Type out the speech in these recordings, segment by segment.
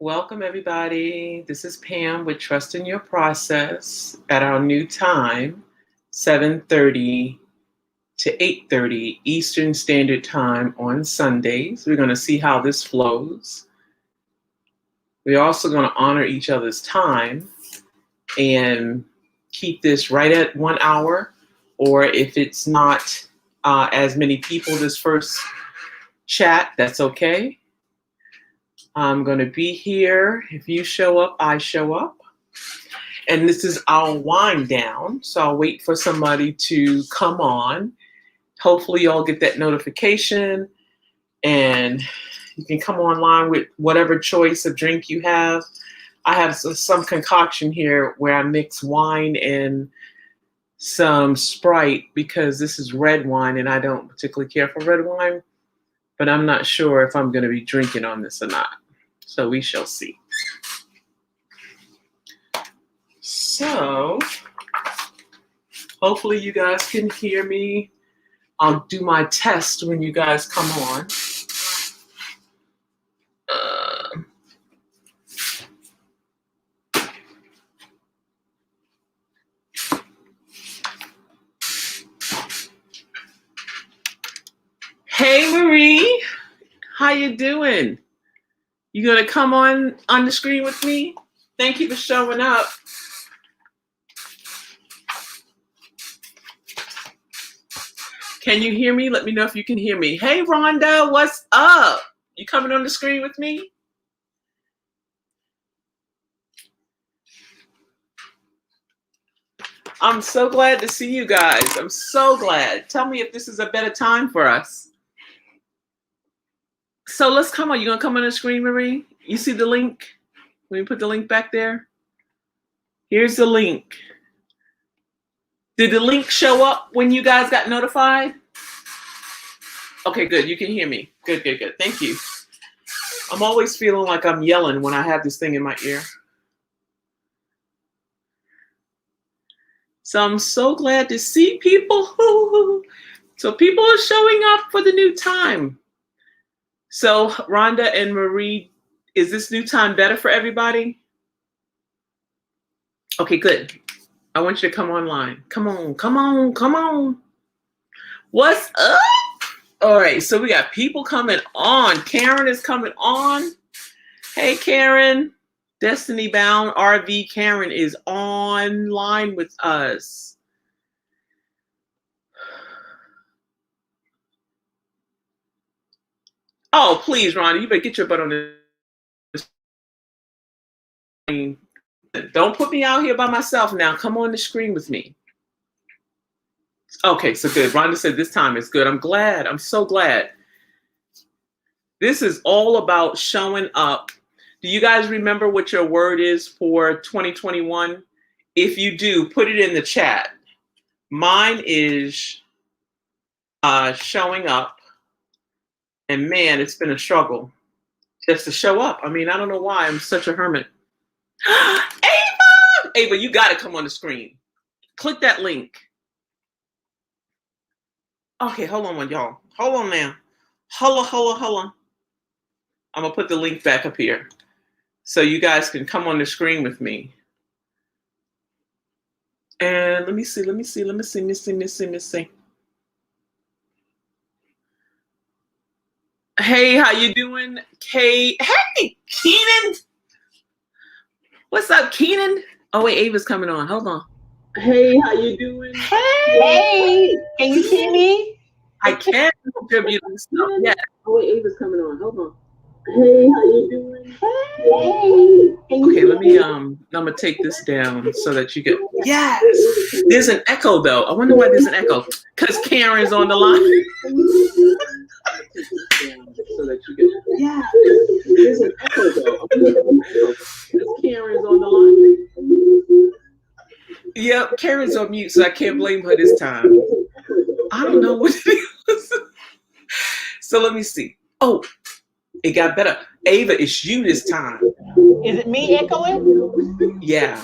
Welcome, everybody. This is Pam with Trust in Your Process at our new time, 7:30 to 8:30 Eastern Standard Time on Sundays. We're going to see how this flows. We're also going to honor each other's time and keep this right at 1 hour, or if it's not as many people this first chat, that's okay. I'm going to be here. If you show up, I show up. And this is our wind down. So I'll wait for somebody to come on. Hopefully y'all get that notification and you can come online with whatever choice of drink you have. I have some concoction here where I mix wine and some Sprite because this is red wine and I don't particularly care for red wine, but I'm not sure if I'm going to be drinking on this or not. So we shall see. So hopefully you guys can hear me. I'll do my test when you guys come on. Hey Marie, how you doing? You gonna come on the screen with me? Thank you for showing up. Can you hear me? Let me know if you can hear me. Hey Rhonda, what's up? You coming on the screen with me? I'm so glad to see you guys. I'm so glad. Tell me if this is a better time for us. So let's come on. You gonna come on the screen, Marie? You see the link? Let me put the link back there. Here's the link. Did the link show up when you guys got notified? Okay, good. You can hear me. Good. Thank you. I'm always feeling like I'm yelling when I have this thing in my ear. So I'm so glad to see people. So people are showing up for the new time. So Rhonda and Marie, is this new time better for everybody? Okay, good. I want you to come online. Come on. What's up? All right, so we got people coming on. Karen is coming on. Hey, Karen. Destiny Bound RV Karen is online with us. Oh, please, Rhonda, you better get your butt on this. Don't put me out here by myself now. Come on the screen with me. Okay, so good. Rhonda said this time is good. I'm glad. I'm so glad. This is all about showing up. Do you guys remember what your word is for 2021? If you do, put it in the chat. Mine is showing up. And man, it's been a struggle just to show up. I mean, I don't know why I'm such a hermit. Ava, you got to come on the screen. Click that link. Okay, hold on, y'all. Hold on now. Hold on. I'm going to put the link back up here so you guys can come on the screen with me. And let me see. Hey, how you doing? Hey, Keenan. What's up, Keenan? Oh, wait, Ava's coming on. Hold on. Hey, how you doing? Hey, can you see me? I can contribute stuff. Yeah. Oh, wait, Ava's coming on. Hold on. Hey, how you doing? Hey. Okay, let me I'm gonna take this down so that you get. Yes. There's an echo though. I wonder why there's an echo. Because Karen's on the line. So that you get. Yeah. There's an echo though. Because Karen's on the line. Yep, Karen's on mute, so I can't blame her this time. I don't know what it is. So let me see. Oh, it got better. Ava, it's you this time. Is it me echoing? Yeah.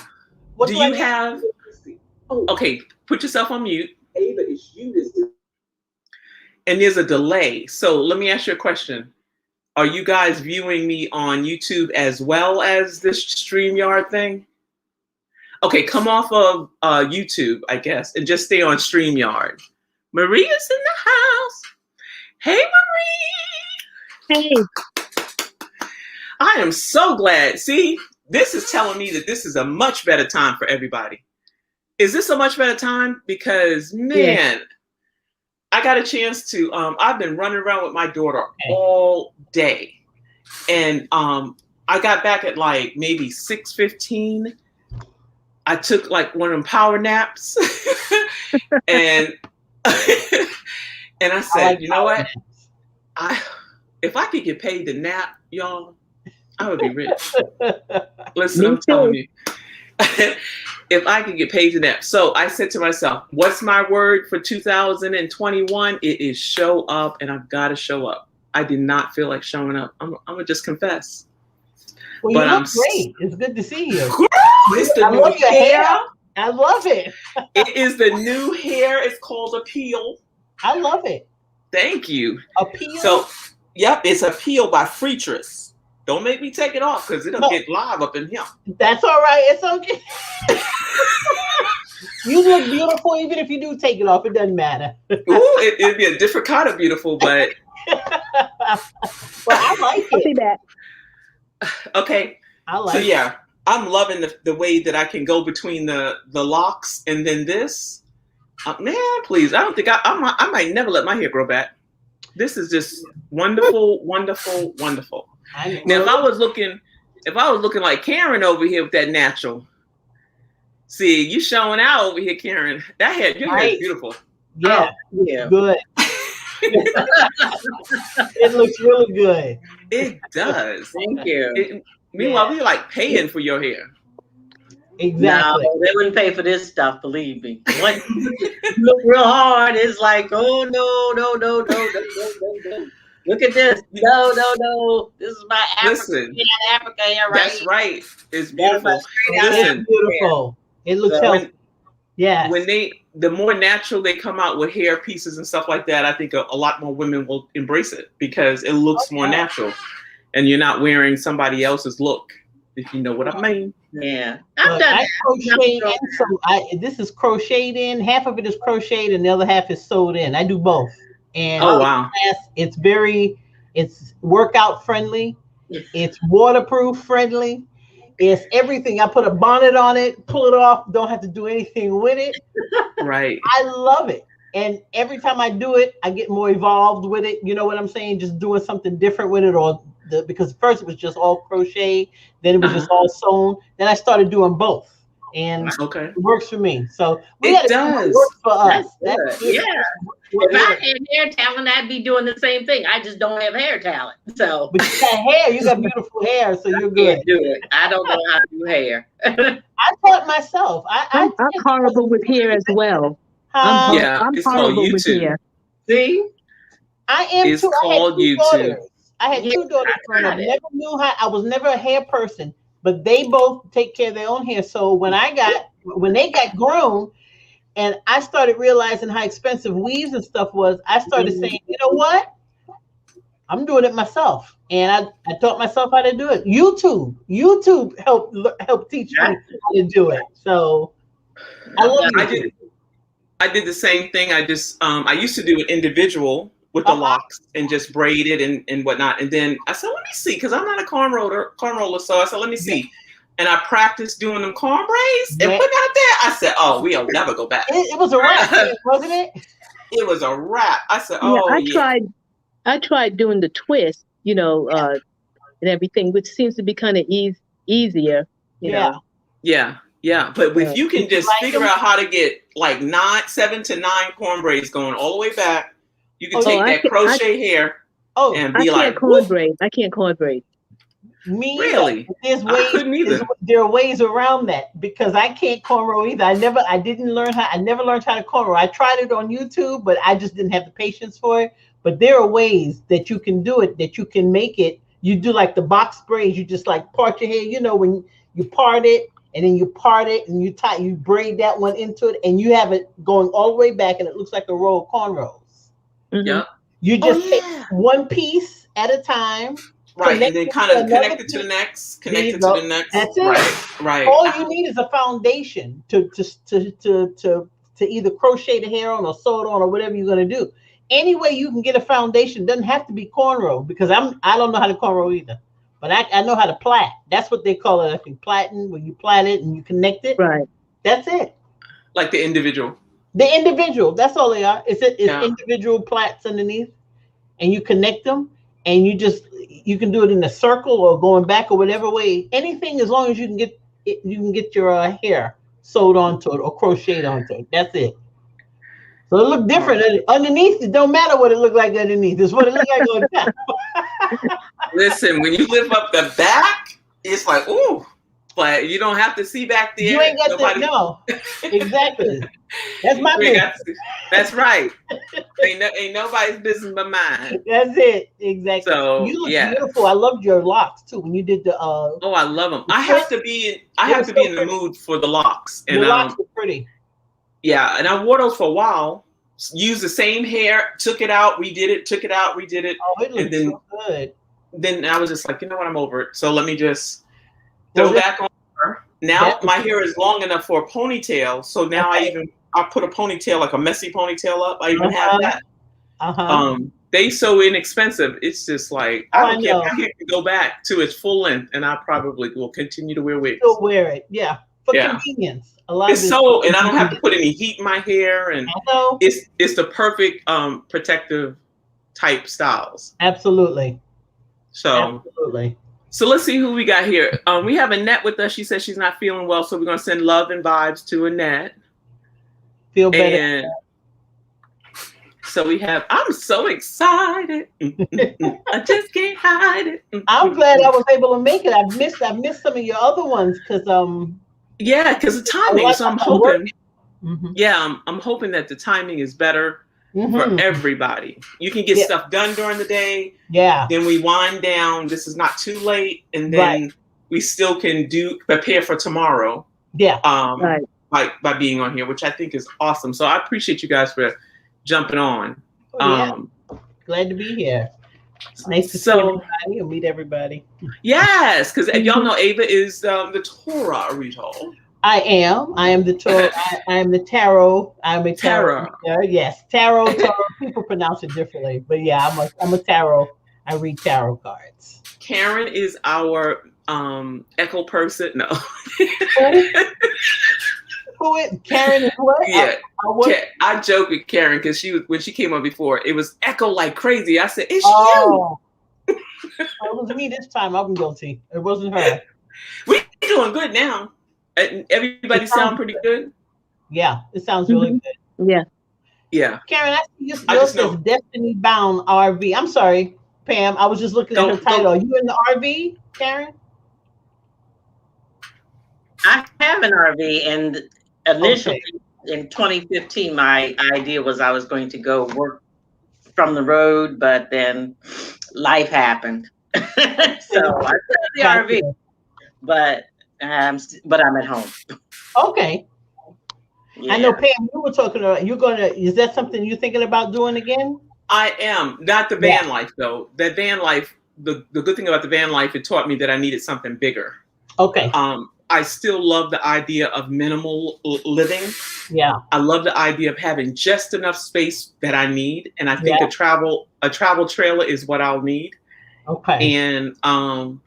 Do you have? Okay, put yourself on mute. Ava, it's you this time. And there's a delay. So let me ask you a question. Are you guys viewing me on YouTube as well as this StreamYard thing? Okay, come off of YouTube, I guess, and just stay on StreamYard. Maria's in the house. Hey, Marie. Hey. I am so glad. See, this is telling me that this is a much better time for everybody. Is this a much better time? Because, man, I got a chance to, I've been running around with my daughter all day. And I got back at like maybe 6:15. I took like one of them power naps. and and I said, you know what? If I could get paid to nap, y'all, I would be rich. Listen, I'm telling you. If I could get paid to nap. So I said to myself, what's my word for 2021? It is show up, and I've got to show up. I did not feel like showing up. I'm going to just confess. Well, but you look great. It's good to see you. It's the new hair. I love it. It is the new hair. It's called a peel. I love it. Thank you. A peel? So, yep, it's a peel by Freetress. Don't make me take it off because it'll get live up in here. That's all right. It's okay. You look beautiful even if you do take it off. It doesn't matter. Ooh, it'd be a different kind of beautiful, but... Well, I like it. I'll be back. Okay. I like so, yeah, I'm loving the way that I can go between the locks and then this. Man, please. I don't think I might never let my hair grow back. This is just wonderful, wonderful, wonderful. Now, if I was looking like Karen over here with that natural, see, you showing out over here, Karen. That hair, your hair is beautiful. Yeah, yeah, good. It looks really good. It does. Thank you. Meanwhile, we like paying for your hair. Exactly. No, they wouldn't pay for this stuff, believe me. When you look real hard, it's like, oh no. Look at this. No. This is my Africa hair right That's right. It's beautiful. Listen, it's beautiful. It looks healthy. Yeah. When the more natural they come out with hair pieces and stuff like that, I think a lot more women will embrace it because it looks more natural, and you're not wearing somebody else's look. If you know what I mean. Yeah. I crochet in, so this is crocheted in. Half of it is crocheted, and the other half is sewed in. I do both. And wow, it's workout friendly. It's waterproof friendly. It's everything. I put a bonnet on it, pull it off, don't have to do anything with it. Right. I love it. And every time I do it, I get more evolved with it. You know what I'm saying? Just doing something different with it, because first it was just all crochet, then it was just all sewn. Then I started doing both. And it works for me. So it does. It works for us. That's yeah. If I had hair talent, I'd be doing the same thing. I just don't have hair talent. So, but you got hair. You got beautiful hair, so you're good. Do it. I don't know how to do hair. I taught myself. I'm horrible with hair as well. I'm horrible with hair. See, I am it's too. Called YouTube. I had two daughters. I never knew how. I was never a hair person, but they both take care of their own hair. So when they got grown, and I started realizing how expensive weaves and stuff was, I started saying, you know what? I'm doing it myself. And I taught myself how to do it. YouTube helped teach me how to do it. So I love YouTube. I did the same thing. I just I used to do an individual with the locks and just braid it and whatnot. And then I said, let me see, because I'm not a corn roller. So I said, let me see. And I practiced doing them corn braids and putting out there. I said, oh, we'll never go back. It was a wrap, wasn't it? It was a wrap. I said, I tried doing the twist, and everything, which seems to be kind of easier. You know? Yeah. But if you can just figure out how to get like 7 to 9 corn braids going all the way back, you can take that crochet hair and be like, I can't corn braid. Me, really? I couldn't either. There are ways around that because I can't cornrow either. I never learned how to cornrow. I tried it on YouTube, but I just didn't have the patience for it. But there are ways that you can do it, that you can make it. You do like the box braids. You just like part your hair. When you part it and then you part it and you braid that one into it and you have it going all the way back and it looks like a row of cornrows. Mm-hmm. Yeah. You just take one piece at a time. Right, and then kind of connected to the next, connected to the next. That's it. Right. All you need is a foundation to either crochet the hair on or sew it on or whatever you're going to do. Any way you can get a foundation, doesn't have to be cornrow, because I don't know how to cornrow either, but I know how to plait. That's what they call it. I think plaiting, when you plait it and you connect it. Right. That's it. Like the individual. The individual. That's all they are. It's individual plaits underneath, and you connect them, and you can do it in a circle or going back or whatever way. Anything, as long as you can get it, you can get your hair sewed onto it or crocheted onto it. That's it. So it look different underneath. It don't matter what it look like underneath. It's what it look like on top. Listen, when you lift up the back, it's like, ooh, but you don't have to see back there. You ain't got to know. Exactly. That's my business. That's right. Ain't nobody's business but mine. That's it. Exactly. So you look beautiful. I loved your locks too when you did the. Oh, I love them. I have to be in the mood for the locks. And your locks are pretty. Yeah, and I wore those for a while. Used the same hair, took it out, redid it, took it out, redid it. Oh, it looks so good. Then I was just like, you know what, I'm over it. So let me just throw back on her. Now my hair is long enough for a ponytail. So now I put a ponytail, like a messy ponytail up. I even have that. They so inexpensive. It's just like, I don't care if my hair can go back to its full length, and I probably will continue to wear wigs. Still wear it, yeah, for convenience. And I don't have to put any heat in my hair, and it's the perfect protective type styles. Absolutely. So let's see who we got here. We have Annette with us. She says she's not feeling well, so we're gonna send love and vibes to Annette. Feel better. And so we have, I'm so excited. I just can't hide it. I'm glad I was able to make it. I've missed some of your other ones because because the timing. So I'm hoping. Yeah, I'm hoping that the timing is better for everybody. You can get stuff done during the day. Yeah. Then we wind down. This is not too late, and then we still can prepare for tomorrow. Yeah. By being on here, which I think is awesome. So I appreciate you guys for jumping on. Glad to be here. It's nice to see everybody and meet everybody. Yes, because y'all know Ava is the Torah reader. I am the Torah. I am the tarot. I'm a tarot. Yes, tarot. People pronounce it differently, but yeah, I'm a tarot. I read tarot cards. Karen is our echo person. No. Who is Karen? Is what? Yeah, I joke with Karen because when she came on before, it was echo like crazy. I said, "It's you." It was me this time. I'm guilty. It wasn't her. We're doing good now. Everybody sound pretty good. Yeah, it sounds really good. Yeah. Karen, I see yours says Destiny Bound RV. I'm sorry, Pam. I was just looking at her title. Are you in the RV, Karen? I have an RV, and initially in 2015, my idea was I was going to go work from the road, but then life happened. So I still have the RV, but I'm at home. Okay. Yeah. I know, Pam, you were talking about, is that something you're thinking about doing again? I am. Not the van life, though. That van life, the good thing about the van life, it taught me that I needed something bigger. Okay. I still love the idea of minimal living. Yeah. I love the idea of having just enough space that I need. And I think a travel trailer is what I'll need. Okay. And I'm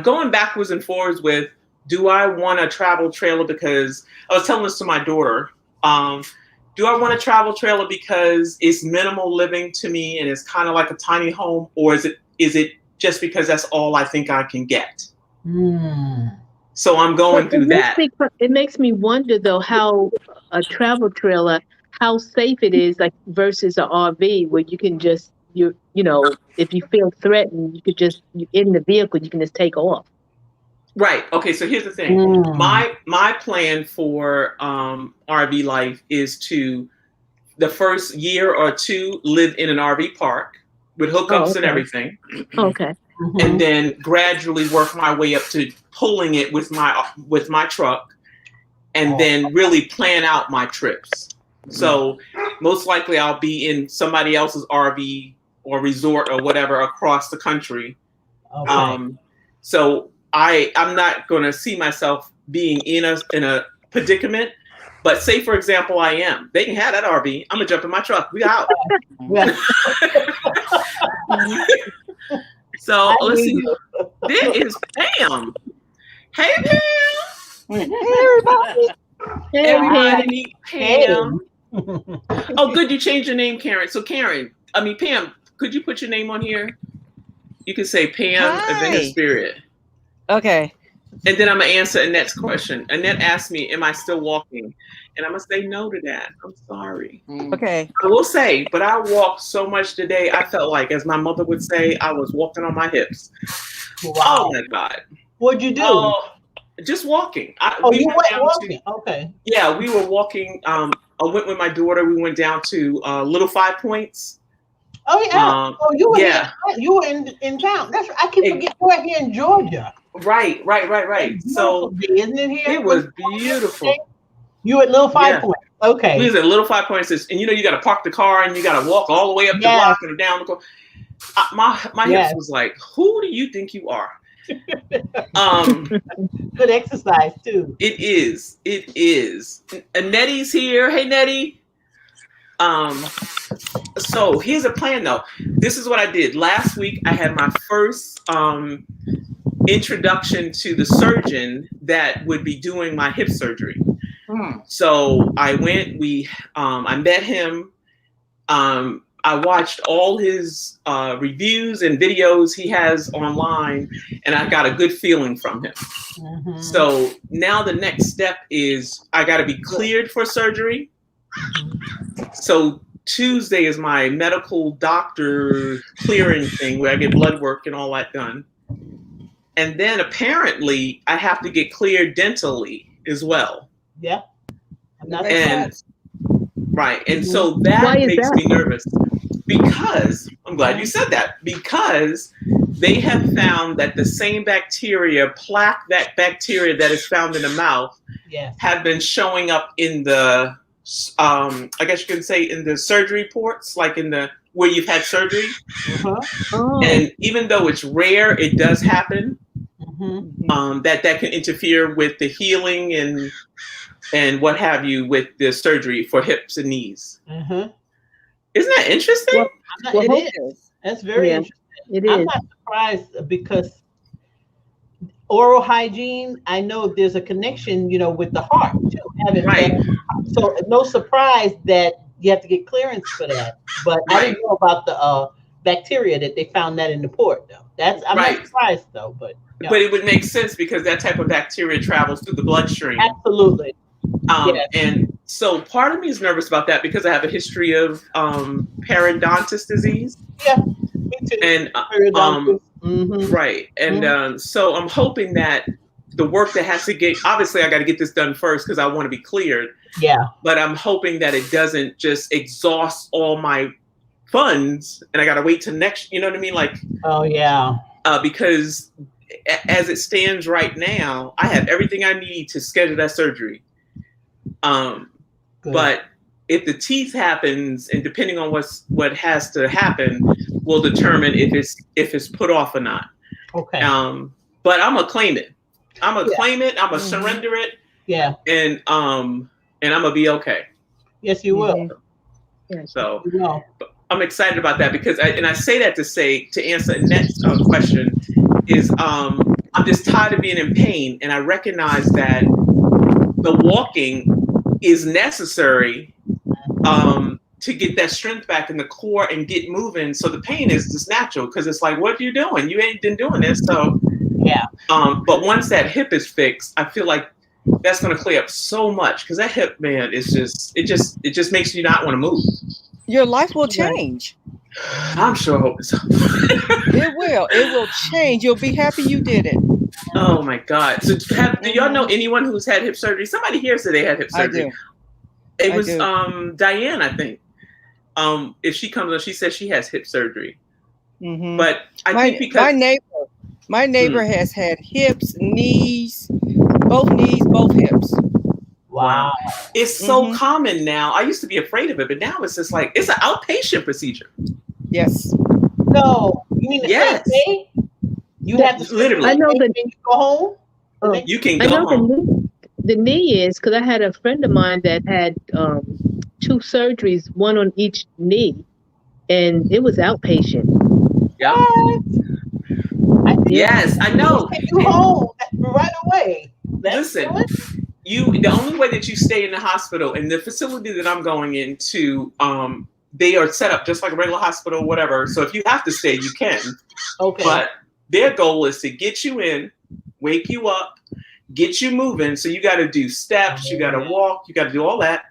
going backwards and forwards with, do I want a travel trailer? Because I was telling this to my daughter. Do I want a travel trailer because it's minimal living to me and it's kind of like a tiny home? Or is it just because that's all I think I can get? So I'm going through that. It makes me wonder, though, how a travel trailer, how safe it is, like versus an RV, where you can just, you know, if you feel threatened, you could just, in the vehicle, you can just take off. Right. Okay. So here's the thing. My plan for RV life is to, the first year or two, live in an RV park with hookups and everything. Okay. And then gradually work my way up to pulling it with my truck, and then really plan out my trips. So most likely I'll be in somebody else's RV or resort or whatever across the country. Okay. So I'm not going to see myself being in a predicament. But say, for example, I am. They can have that RV. I'm gonna jump in my truck. We out. Yeah. So let's see. There is Pam. Hey, Pam. Hey, everybody. Hey, Everybody meet Pam. Hey. Oh, good. You changed your name, Karen. So Pam, could you put your name on here? You can say Pam, Adventure Spirit. Okay. And then I'm going to answer Annette's question. Annette asked me, am I still walking? And I'm going to say no to that. I'm sorry. Okay. I will say, but I walked so much today, I felt like, as my mother would say, I was walking on my hips. Wow. Oh, my God. What'd you do? Oh, just walking. You went walking? Okay. Yeah, we were walking. I went with my daughter. We went down to Little 5 Points. Oh, yeah. You were yeah. here. You were in town. I keep forgetting you were here in Georgia. Right. So isn't it here? It was beautiful. You at Little 5 Points. Okay. We was at Little 5 Points, and you got to park the car and you got to walk all the way up the block and down the go. My hips was like, who do you think you are? Good exercise too. It is. Nettie's here. Hey, Nettie. So here's a plan though. This is what I did. Last week I had my first introduction to the surgeon that would be doing my hip surgery. So I went, I met him. I watched all his reviews and videos he has online, and I got a good feeling from him. Mm-hmm. So now the next step is I got to be cleared for surgery. So Tuesday is my medical doctor clearing thing where I get blood work and all that done. And then apparently I have to get cleared dentally as well. Yeah. Right. And so that makes me nervous because I'm glad you said that, because they have found that the same bacteria, that bacteria that is found in the mouth, have been showing up in the, I guess you can say in the surgery ports, like where you've had surgery. And even though it's rare, it does happen. That can interfere with the healing and what have you with the surgery for hips and knees. Isn't that interesting? It is. That's very interesting. It is. I'm not surprised because oral hygiene, I know there's a connection, with the heart too. So no surprise that you have to get clearance for that. But I didn't know about the bacteria that they found that in the port though. I'm not surprised though, but. But it would make sense because that type of bacteria travels through the bloodstream. Absolutely. And so part of me is nervous about that because I have a history of periodontitis disease. Yeah, me too. And And so I'm hoping that the work that has to get, obviously I got to get this done first because I want to be cleared. Yeah. But I'm hoping that it doesn't just exhaust all my funds and I got to wait till next, you know what I mean? Like, oh yeah. Because as it stands right now, I have everything I need to schedule that surgery. But if the teeth happens, and depending on what has to happen, will determine if it's put off or not. Okay. But I'm gonna claim it. I'm gonna surrender it. Yeah. And I'm gonna be okay. Yes, you will. So you will. I'm excited about that because I say that to answer Annette's question is I'm just tired of being in pain, and I recognize that the walking is necessary to get that strength back in the core and get moving. So the pain is just natural because it's like, what are you doing? You ain't been doing this. So yeah. But once that hip is fixed, I feel like that's going to clear up so much because that hip, man, is it just makes you not want to move. Your life will change. I'm sure. Hope so. It will change. You'll be happy you did it. Oh my God! So do y'all know anyone who's had hip surgery? Somebody here said they had hip surgery. I do. It was Diane, I think. If she comes on, she says she has hip surgery. But I think because my neighbor has had hips, both hips. Wow. It's so common now. I used to be afraid of it, but now it's just like it's an outpatient procedure. Yes. No, you mean the Yes. same day? You have to Literally. I know that you go home. You can I go know home. the knee is because I had a friend of mine that had 2 surgeries, one on each knee, and it was outpatient. Yep. What? Yes, I know. Take you home right away. That's Listen, good. the only way that you stay in the hospital, and the facility that I'm going into, they are set up just like a regular hospital, whatever. So if you have to stay, you can. Okay. But their goal is to get you in, wake you up, get you moving. So you got to do steps, you got to walk, you got to do all that,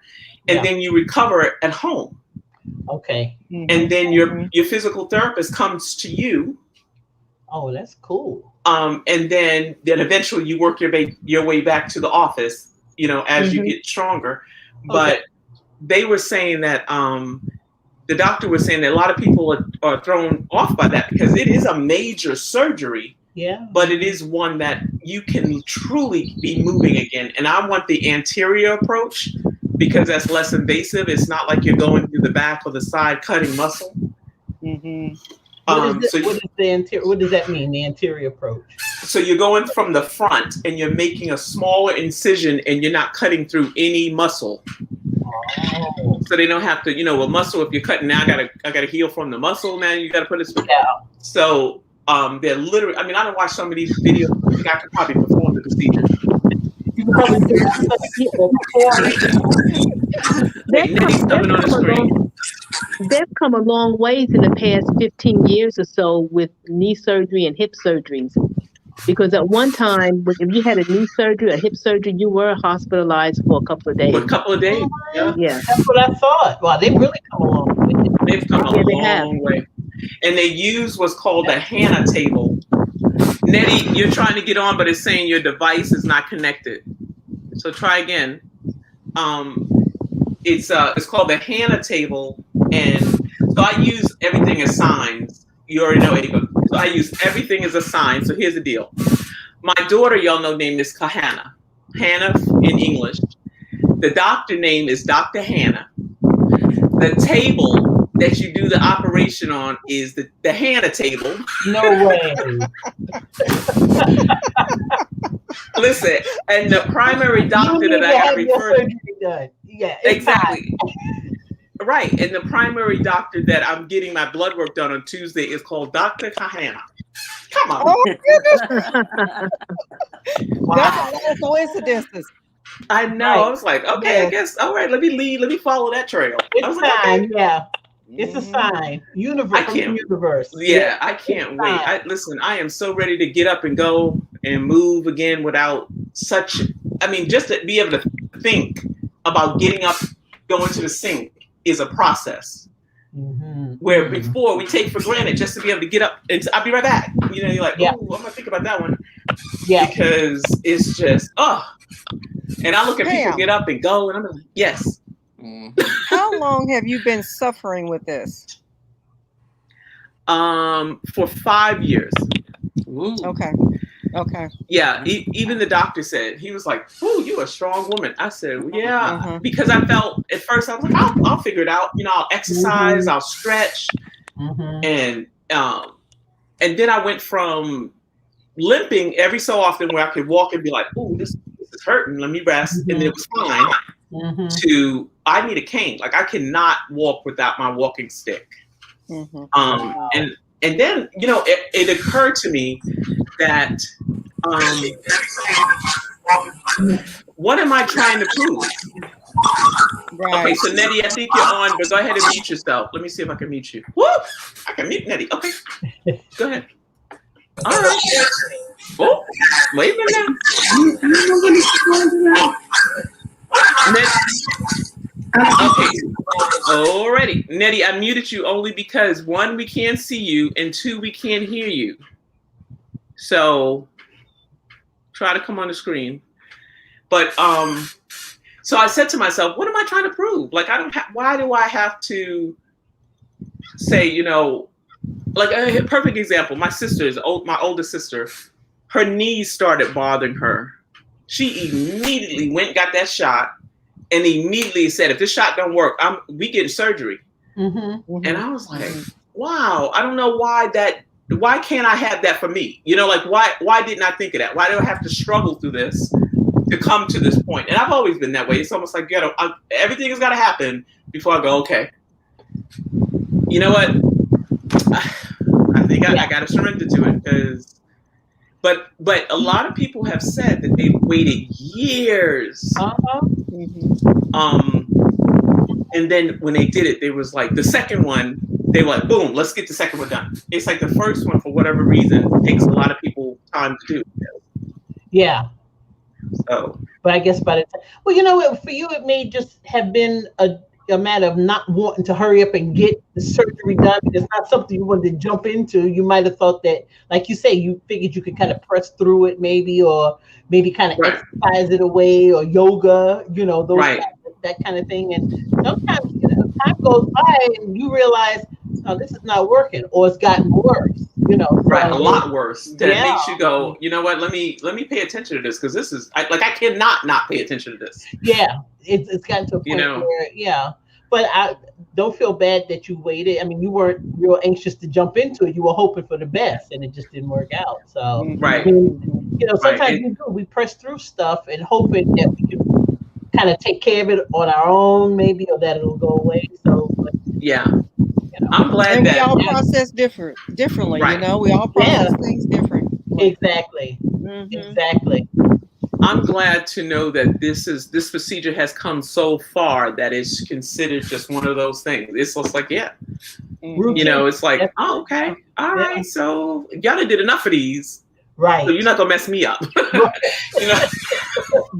and then you recover at home. Okay. And then your physical therapist comes to you. Oh, that's cool. And then eventually you work your way back to the office, as you get stronger. But they were saying that the doctor was saying that a lot of people are thrown off by that because it is a major surgery. Yeah. But it is one that you can truly be moving again. And I want the anterior approach because that's less invasive. It's not like you're going through the back or the side cutting muscle. What is the anterior? What does that mean? The anterior approach. So you're going from the front and you're making a smaller incision and you're not cutting through any muscle. Oh. So they don't have to, a muscle. If you're cutting now, I gotta heal from the muscle. Now you got to put it. Yeah. So they're literally. I mean, I don't watch some of these videos. I think I could probably perform the procedure. You can probably do Nettie's coming on the screen. They've come a long ways in the past 15 years or so with knee surgery and hip surgeries. Because at one time, if you had a knee surgery, a hip surgery, you were hospitalized for a couple of days. For a couple of days. Yeah. That's what I thought. Wow, they've really come a long way. They've come a long way. And they use what's called the Hannah table. Nettie, you're trying to get on, but it's saying your device is not connected. So try again. It's called the Hannah table, and so I use everything as signs. You already know, Ava. So I use everything as a sign. So here's the deal. My daughter, y'all know, name is Kahana. Hannah in English. The doctor name is Dr. Hannah. The table that you do the operation on is the Hannah table. No way. Listen, and the primary doctor that I got referred to. Yeah, exactly. Right, and the primary doctor that I'm getting my blood work done on Tuesday is called Dr. Kahana. Come on. Oh, goodness. Wow. That's a lot of coincidences. I know. Right. I was like, okay, I guess, all right, let me lead. Let me follow that trail. It's a sign, yeah. It's a sign. Universe. Yeah, I can't wait. Listen, I am so ready to get up and go and move again without just to be able to think about getting up, going to the sink is a process. Where before we take for granted just to be able to get up and I'll be right back. You're like, oh, I'm gonna think about that one. Yeah. Because it's just, and I look at people get up and go, and I'm like, yes. How long have you been suffering with this? For 5 years. Ooh. Okay. Yeah, even the doctor said, he was like, "Oh, you're a strong woman." I said, well, "Yeah," because I felt at first I was like, "I'll figure it out. I'll exercise, I'll stretch," and then I went from limping every so often where I could walk and be like, "Oh, this is hurting. Let me rest," and then it was fine. To I need a cane. Like I cannot walk without my walking stick. And then it occurred to me that what am I trying to prove? Right. Okay, so Nettie, I think you're on, but go ahead and mute yourself. Let me see if I can mute you. Woo! I can mute Nettie. Okay, go ahead. All right. Oh, wait a minute. Okay. Alrighty. Nettie, I muted you only because 1, we can't see you, and 2, we can't hear you. So try to come on the screen. But so I said to myself, what am I trying to prove? Like why do I have to say, like a perfect example, my oldest sister, her knees started bothering her. She immediately went and got that shot. And immediately said, if this shot don't work, we getting surgery. And I was like, wow, I don't know why can't I have that for me? You know, like why didn't I think of that? Why do I have to struggle through this to come to this point? And I've always been that way. It's almost like, everything has got to happen before I go, okay, you know what? I think I got to surrender to it because, but a lot of people have said that they've waited years. And then when they did it, they was like, the second one, they were like, boom, let's get the second one done. It's like the first one, for whatever reason, takes a lot of people time to do. Yeah. So, but I guess by the time, well, you know what, for you, it may just have been a matter of not wanting to hurry up and get the surgery done. It's not something you wanted to jump into. You might have thought that, like you say, you figured you could kind of press through it maybe, or maybe kind of exercise it away, or yoga, you know, those that kind of thing. And sometimes, you know, time goes by and you realize, oh, this is not working, or it's gotten worse, you know. Right, a lot worse. That makes you go, you know what, let me pay attention to this, because this is, I cannot not pay attention to this. Yeah, it's gotten to a point where, but I don't feel bad that you waited. I mean, you weren't real anxious to jump into it. You were hoping for the best, and it just didn't work out. So, right. I mean, you know, sometimes we press through stuff and hoping that we can kind of take care of it on our own, maybe, or that it'll go away. So, but, you know, I'm glad we all process differently. Right. You know, we all process things different. Exactly. Exactly. I'm glad to know that this procedure has come so far that it's considered just one of those things. It's just like, you know, it's like, oh, okay, all right. So y'all did enough of these, right? So you're not gonna mess me up. You know?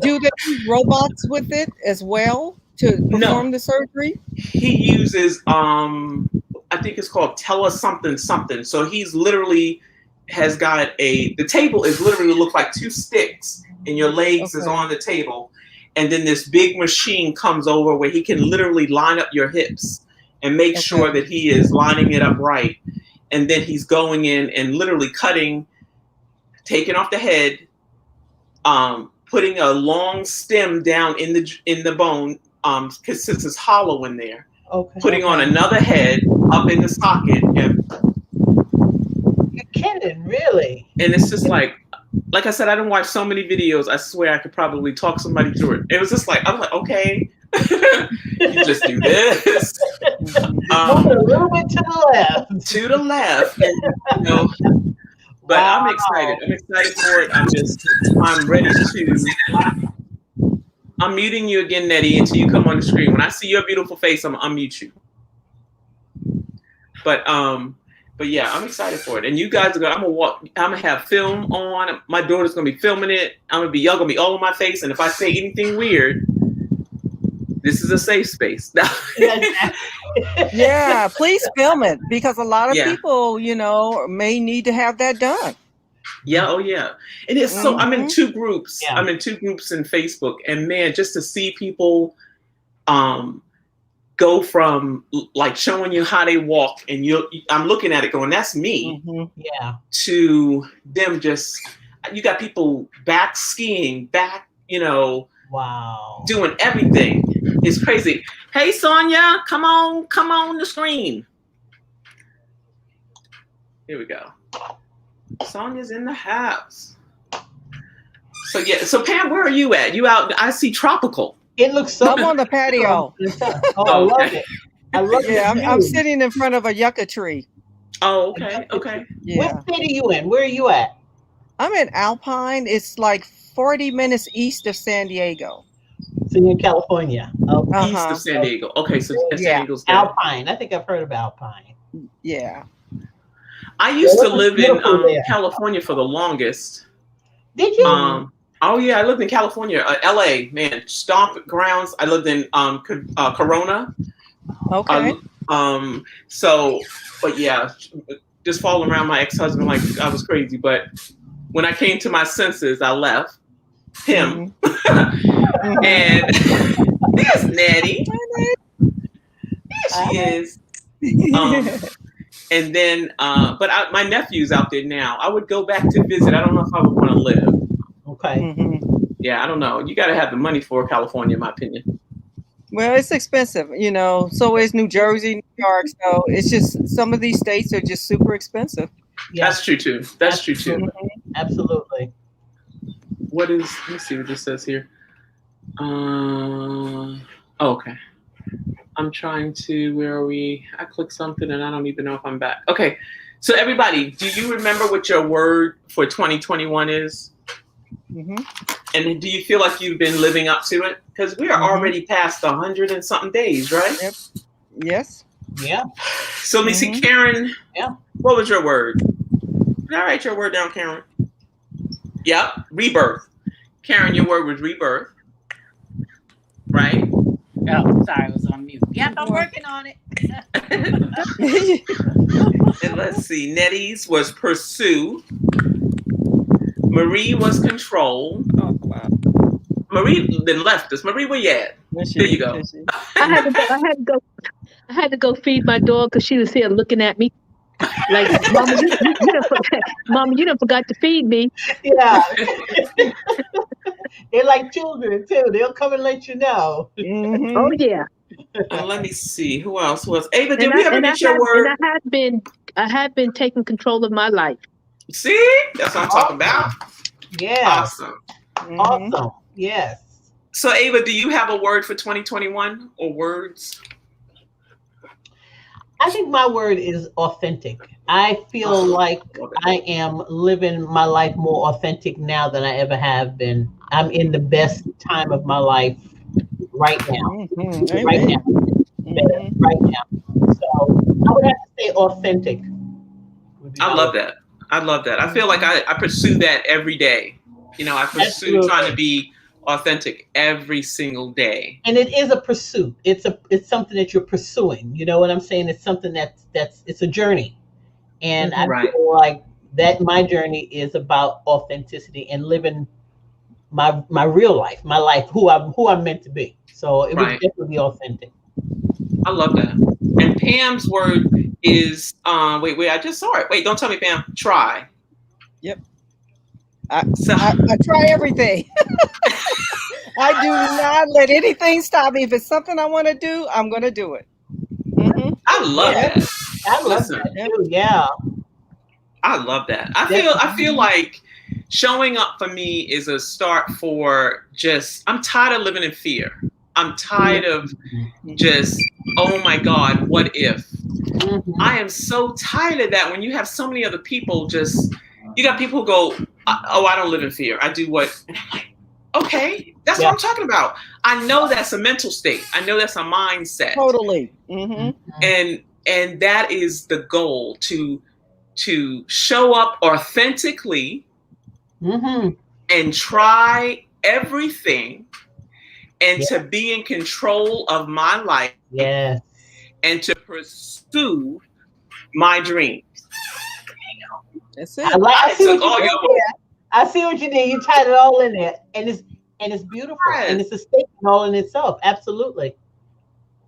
Do they use robots with it as well to perform the surgery? He uses, I think it's called something. So he's literally has got the table is literally look like two sticks, and your legs is on the table, and then this big machine comes over where he can literally line up your hips and make sure that he is lining it up right, and then he's going in and literally taking off the head, putting a long stem down in the bone, because since it's hollow in there, putting on another head up in the socket, and you're kidding, really? And it's just like I said, I didn't watch so many videos. I swear I could probably talk somebody through it. It was just like, I'm like, okay, you just do this. A little bit to the left. To the left, and, you know. But I'm excited. I'm excited for it. I'm ready to. I'm muting you again, Nettie, until you come on the screen. When I see your beautiful face, I'm gonna unmute you. But yeah, I'm excited for it. And you guys are gonna. I'm gonna have film on. My daughter's gonna be filming it. Y'all gonna be all in my face. And if I say anything weird, this is a safe space. Yeah, please film it, because a lot of people, you know, may need to have that done. Yeah, oh yeah. It is so I'm in two groups. Yeah. I'm in two groups in Facebook, and man, just to see people go from like showing you how they walk, and I'm looking at it going, that's me. Yeah. To them you got people back skiing, you know, doing everything. It's crazy. Hey, Sonia, come on the screen. Here we go. Sonia's in the house. So yeah. So Pam, where are you at? You out? I see tropical. It looks so. I'm on the patio. I love it. I love it. Yeah, I'm sitting in front of a yucca tree. Oh, okay. Okay. Yeah. What state are you in? Where are you at? I'm in Alpine. It's like 40 minutes east of San Diego. So you're in California. East of San Diego. Okay, so San Diego's there. Alpine. I think I've heard of Alpine. Yeah. I used to live in California for the longest. Did you? Oh yeah, I lived in California, LA, man, stomp grounds. I lived in Corona. Okay. So, but yeah, just following around my ex-husband like I was crazy. But when I came to my senses, I left him. And there's Nettie. There she is. And then, but my nephew's out there now. I would go back to visit. I don't know if I would want to live. Okay. Yeah, I don't know. You got to have the money for California, in my opinion. Well, it's expensive, so is New Jersey, New York. So it's just some of these states are just super expensive. Yeah, That's true too. That's true too. absolutely. What is? Let me see what this says here. Okay. I'm trying to. Where are we? I clicked something and I don't even know if I'm back. Okay. So everybody, do you remember what your word for 2021 is? Mm-hmm. And do you feel like you've been living up to it? Because we are already past 100 and something days, right? Yep. Yes. Yeah. So let me see, Karen. Yeah. What was your word? Did I write your word down, Karen? Yep. Rebirth. Karen, your word was rebirth. Right? Oh, sorry, I was on mute. Yep, I'm working on it. And let's see. Nettie's was pursue. Marie was control. Oh, wow. Marie then left us. Marie, where you at? There you go. I had to go feed my dog because she was here looking at me like, Mama, you done forgot, Mama, you done forgot to feed me. Yeah. They're like children too. They'll come and let you know. Mm-hmm. Oh yeah. And let me see. Who else was? Ava, did And we ever get your word? I have been taking control of my life. See? That's what I'm talking about. Yeah. Awesome. Mm-hmm. Awesome. Yes. So Ava, do you have a word for 2021 or words? I think my word is authentic. I feel like I am living my life more authentic now than I ever have been. I'm in the best time of my life right now. Mm-hmm. Right now. Mm-hmm. Right now. So I would have to say authentic. I love that. I love that. I feel like I pursue that every day. I pursue trying to be authentic every single day. And it is a pursuit. It's something that you're pursuing. You know what I'm saying? It's something that's it's a journey. And I feel like that my journey is about authenticity and living my real life, my life, who I'm meant to be. So it would definitely be authentic. I love that. And Pam's word is wait, I just saw it. Wait, don't tell me, Pam. Try. Yep. I try everything. I do not let anything stop me. If it's something I want to do, I'm going to do it. Mm-hmm. I love that. I love that too. Yeah. I love that. I feel like showing up for me is a start for I'm tired of living in fear. I'm tired of just, oh my God, what if? I am so tired of that when you have so many other people you got people who go, oh, I don't live in fear. I do what? And I'm like, okay, that's what I'm talking about. I know that's a mental state. I know that's a mindset. Totally. Mm-hmm. And that is the goal, to show up authentically and try everything and to be in control of my life and to pursue my dreams. That's it. I see what you did. You tied it all in there, and it's beautiful, and it's a statement all in itself. Absolutely,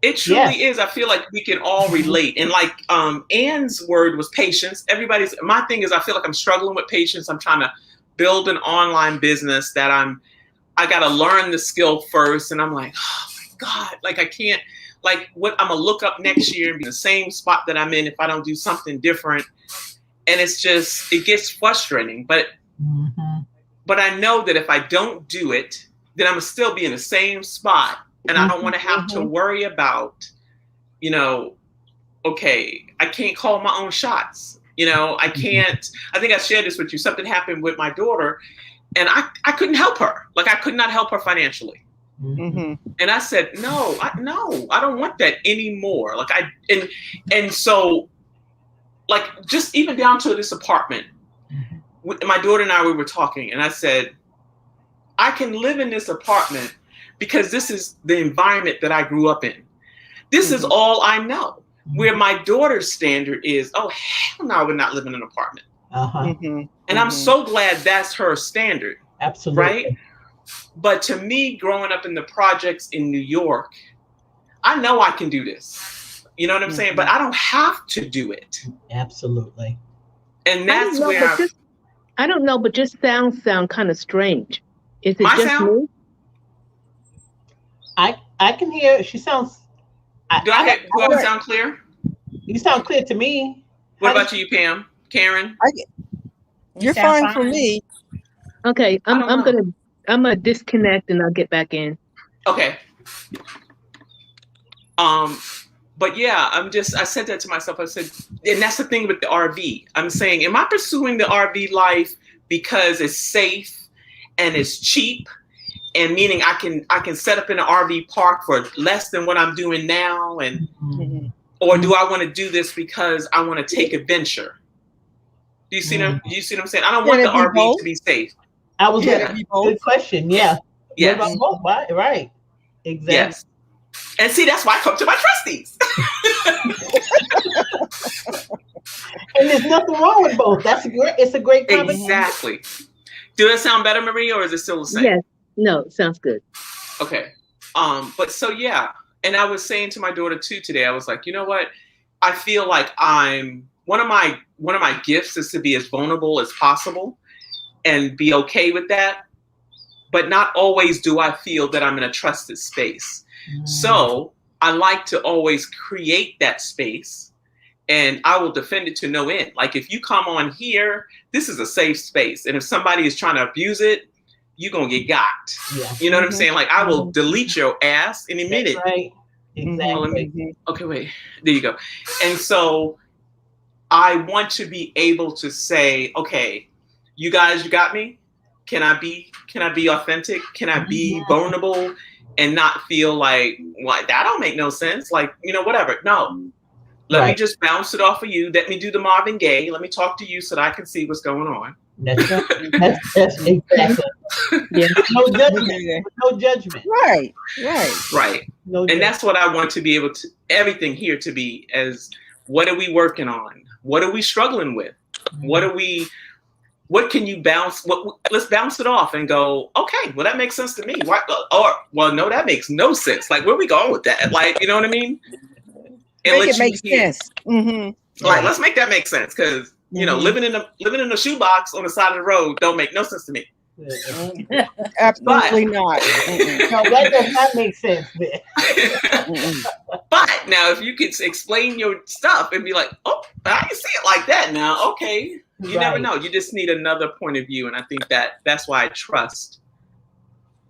it truly is. I feel like we can all relate. And like Anne's word was patience. My thing is, I feel like I'm struggling with patience. I'm trying to build an online business that I got to learn the skill first, and I'm like, oh my God, like I can't. Like what I'm gonna look up next year and be in the same spot that I'm in if I don't do something different. And it gets frustrating, but I know that if I don't do it, then I'm gonna still be in the same spot. And I don't want to have to worry about, okay, I can't call my own shots. I can't, I think I shared this with you. Something happened with my daughter and I couldn't help her. Like I could not help her financially. And I said, no, I don't want that anymore. Like and so like just even down to this apartment, my daughter and we were talking, and I said, I can live in this apartment because this is the environment that I grew up in. This is all I know. Where my daughter's standard is, oh, hell no, I would not live in an apartment. And I'm so glad that's her standard. Absolutely. Right? But to me, growing up in the projects in New York, I know I can do this. You know what I'm saying? But I don't have to do it. Absolutely. And that's where I don't know, but just sound kind of strange. Is it my just sound? me? I can hear. She sounds. Do I sound clear? You sound clear to me. What about you, Pam? Karen? You're fine for me. Okay, I'm gonna disconnect and I'll get back in. Okay. But yeah, I said that to myself. I said, and that's the thing with the RV. I'm saying, am I pursuing the RV life because it's safe and it's cheap, and meaning I can set up in an RV park for less than what I'm doing now, and or do I want to do this because I want to take adventure? Do you see what I'm saying? I don't want the RV to be safe. I was good question. Yeah. Yes. What about both? Right. Exactly. Yes. And see, that's why I come to my trustees. And there's nothing wrong with both. It's a great combination. Exactly. Do that sound better, Marie, or is it still the same? Yes. No, it sounds good. Okay. But so yeah. And I was saying to my daughter too today, I was like, you know what? I feel like one of my gifts is to be as vulnerable as possible and be okay with that. But not always do I feel that I'm in a trusted space. So I like to always create that space, and I will defend it to no end. Like, if you come on here, this is a safe space. And if somebody is trying to abuse it, you're going to get got. Yeah. You know what I'm saying? Like, I will delete your ass in a minute. Right. Exactly. Okay, wait. There you go. And so I want to be able to say, okay, you guys, you got me? Can I be authentic? Can I be vulnerable and not feel like, well, that don't make no sense? Like, whatever. No. Let me just bounce it off of you. Let me do the Marvin Gaye. Let me talk to you so that I can see what's going on. That's exactly. Yeah. No judgment. No judgment. Right. No judgment. And that's what I want to be able to, everything here to be as, what are we working on? What are we struggling with? What can you bounce? Let's bounce it off and go, okay, well, that makes sense to me. Why? Or, well, no, that makes no sense. Like, where are we going with that? Like, you know what I mean? Make it make sense. Mm-hmm. Like, let's make that make sense. Because, living in a shoebox on the side of the road don't make no sense to me. Absolutely not. No, that does not make sense. But now, if you could explain your stuff and be like, oh, I can see it like that now. Okay. You never know. You just need another point of view. And I think that's why I trust.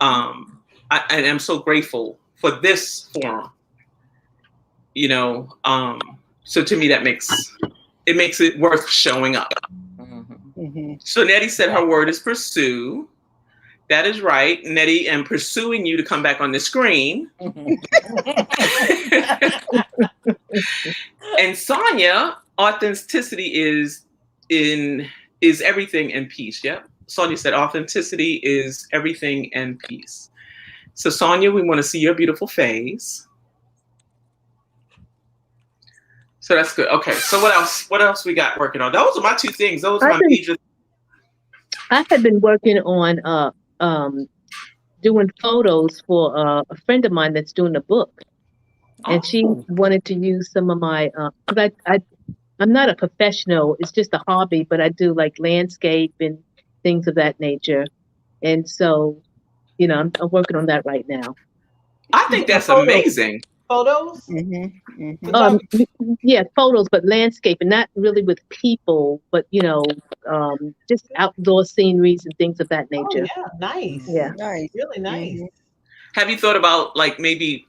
And I'm so grateful for this forum. So to me, that makes it worth showing up. Mm-hmm. So Nettie said her word is pursue. That is right, Nettie, and pursuing you to come back on the screen. And Sonia, authenticity is everything in peace. Yep. Sonia said authenticity is everything and peace. So Sonia, we want to see your beautiful face. So that's good. Okay. So what else? What else we got working on? Those are my two things. Those are my major. I have been working on doing photos for a friend of mine that's doing a book, and she wanted to use some of my. Because I'm not a professional; it's just a hobby. But I do like landscape and things of that nature, and so, I'm working on that right now. I think that's amazing. Photos? Yeah, photos, but landscape, and not really with people, but just outdoor sceneries and things of that nature. Oh, yeah, nice. Yeah, nice, really nice. Mm-hmm. Have you thought about like maybe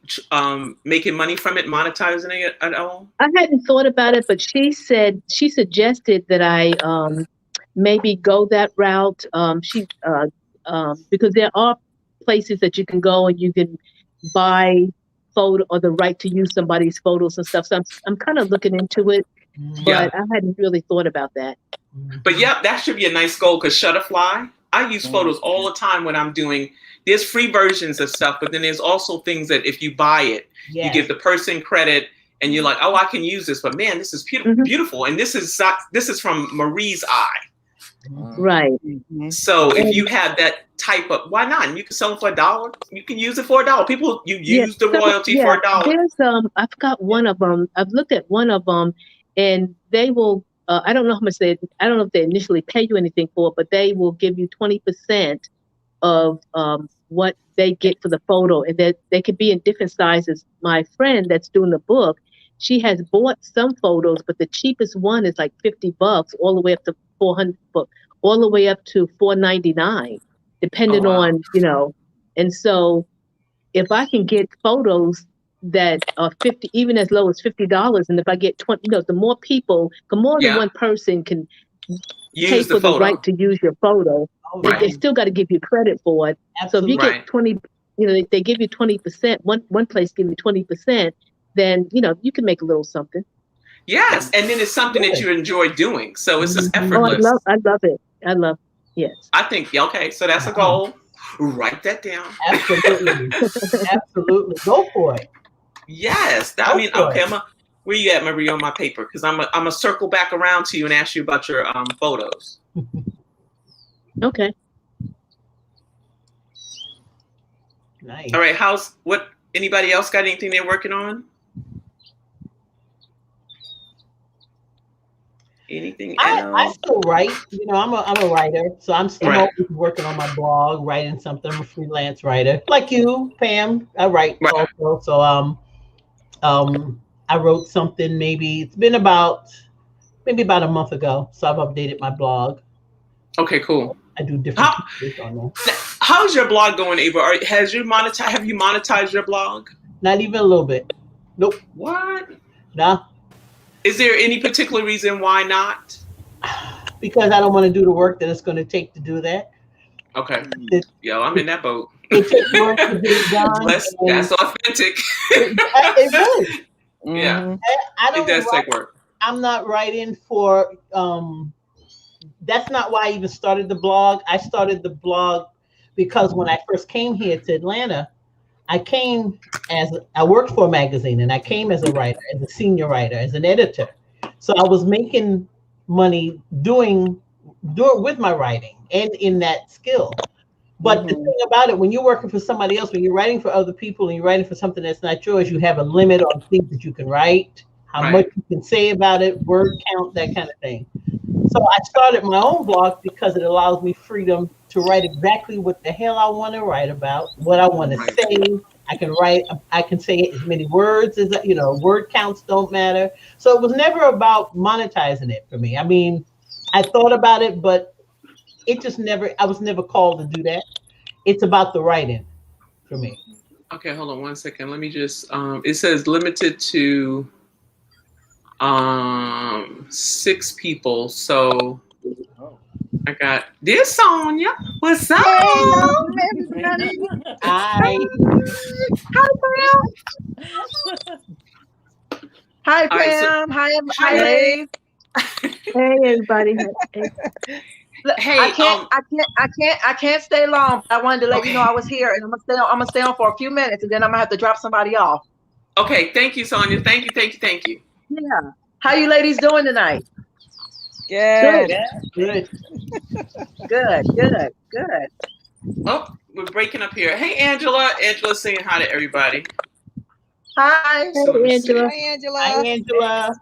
making money from it, monetizing it at all? I hadn't thought about it, but she suggested that I maybe go that route. Because there are places that you can go and you can buy photo or the right to use somebody's photos and stuff. So I'm kind of looking into it, but I hadn't really thought about that. But yeah, that should be a nice goal because Shutterfly, I use photos all the time when I'm doing, there's free versions of stuff, but then there's also things that if you buy it, you give the person credit and you're like, oh, I can use this, but man, this is beautiful. And this is from Marie's eye. Right. So if you have that type of, why not? You can sell it for $1. You can use it for $1. People, you use the royalty for $1. There's I forgot one of them. I've looked at one of them, and they will. I don't know how much I don't know if they initially pay you anything for it, but they will give you 20% of what they get for the photo, and that they could be in different sizes. My friend that's doing the book, she has bought some photos, but the cheapest one is like $50, all the way up to 400, all the way up to $4.99, depending on, you know. And so if I can get photos that are 50, even as low as $50, and if I get 20, you know, the more people, the more than one person can pay for the right to use your photo, they still got to give you credit for it. Absolutely. So if you get 20, you know, they give you 20%, one place give you 20%, then, you know, you can make a little something. Yes, and then it's something that you enjoy doing. So it's just effortless. Oh, I love it. I love, yes. I think, okay, so that's a goal. Write that down. Absolutely. Absolutely. Go for it. Yes. Okay, where you at, Marie, on my paper? Because I'm a circle back around to you and ask you about your photos. Okay. Nice. Mm. All right, anybody else got anything they're working on? Anything else? I still write. You know, I'm a writer, so I'm always working on my blog, writing something. I'm a freelance writer, like you, Pam. I write also. So I wrote something. Maybe it's been about a month ago. So I've updated my blog. Okay, cool. I do different pieces on there. How's your blog going, Ava? Have you monetized your blog? Not even a little bit. Nope. What? Nah. Is there any particular reason why not? Because I don't want to do the work that it's going to take to do that. Okay. I'm in that boat. It takes work to get it done. That's authentic. It does. Yeah. It does take work. I'm not writing for that's not why I even started the blog. I started the blog because when I first came here to Atlanta, I worked for a magazine, and I came as a writer, as a senior writer, as an editor. So I was making money doing with my writing and in that skill. But the thing about it, when you're working for somebody else, when you're writing for other people and you're writing for something that's not yours, you have a limit on things that you can write, how much you can say about it, word count, that kind of thing. So I started my own blog because it allows me freedom to write exactly what the hell I want to write about, what I want to say. I can say as many words as, word counts don't matter. So it was never about monetizing it for me. I mean, I thought about it, but I was never called to do that. It's about the writing for me. Okay, hold on one second. Let me just, it says limited to 6 people. So I got this Sonia. What's up? Hi. Hi, Pam. Hi, Hey, everybody. Hey, I can't stay long. I wanted to let you know I was here, and I'm gonna stay on for a few minutes, and then I'm gonna have to drop somebody off. Okay, thank you, Sonia. Thank you. Yeah. How you ladies doing tonight? Good. Oh, we're breaking up here. Hey, Angela. Angela's saying hi to everybody. Hi. Hey, Angela. Hi, Angela.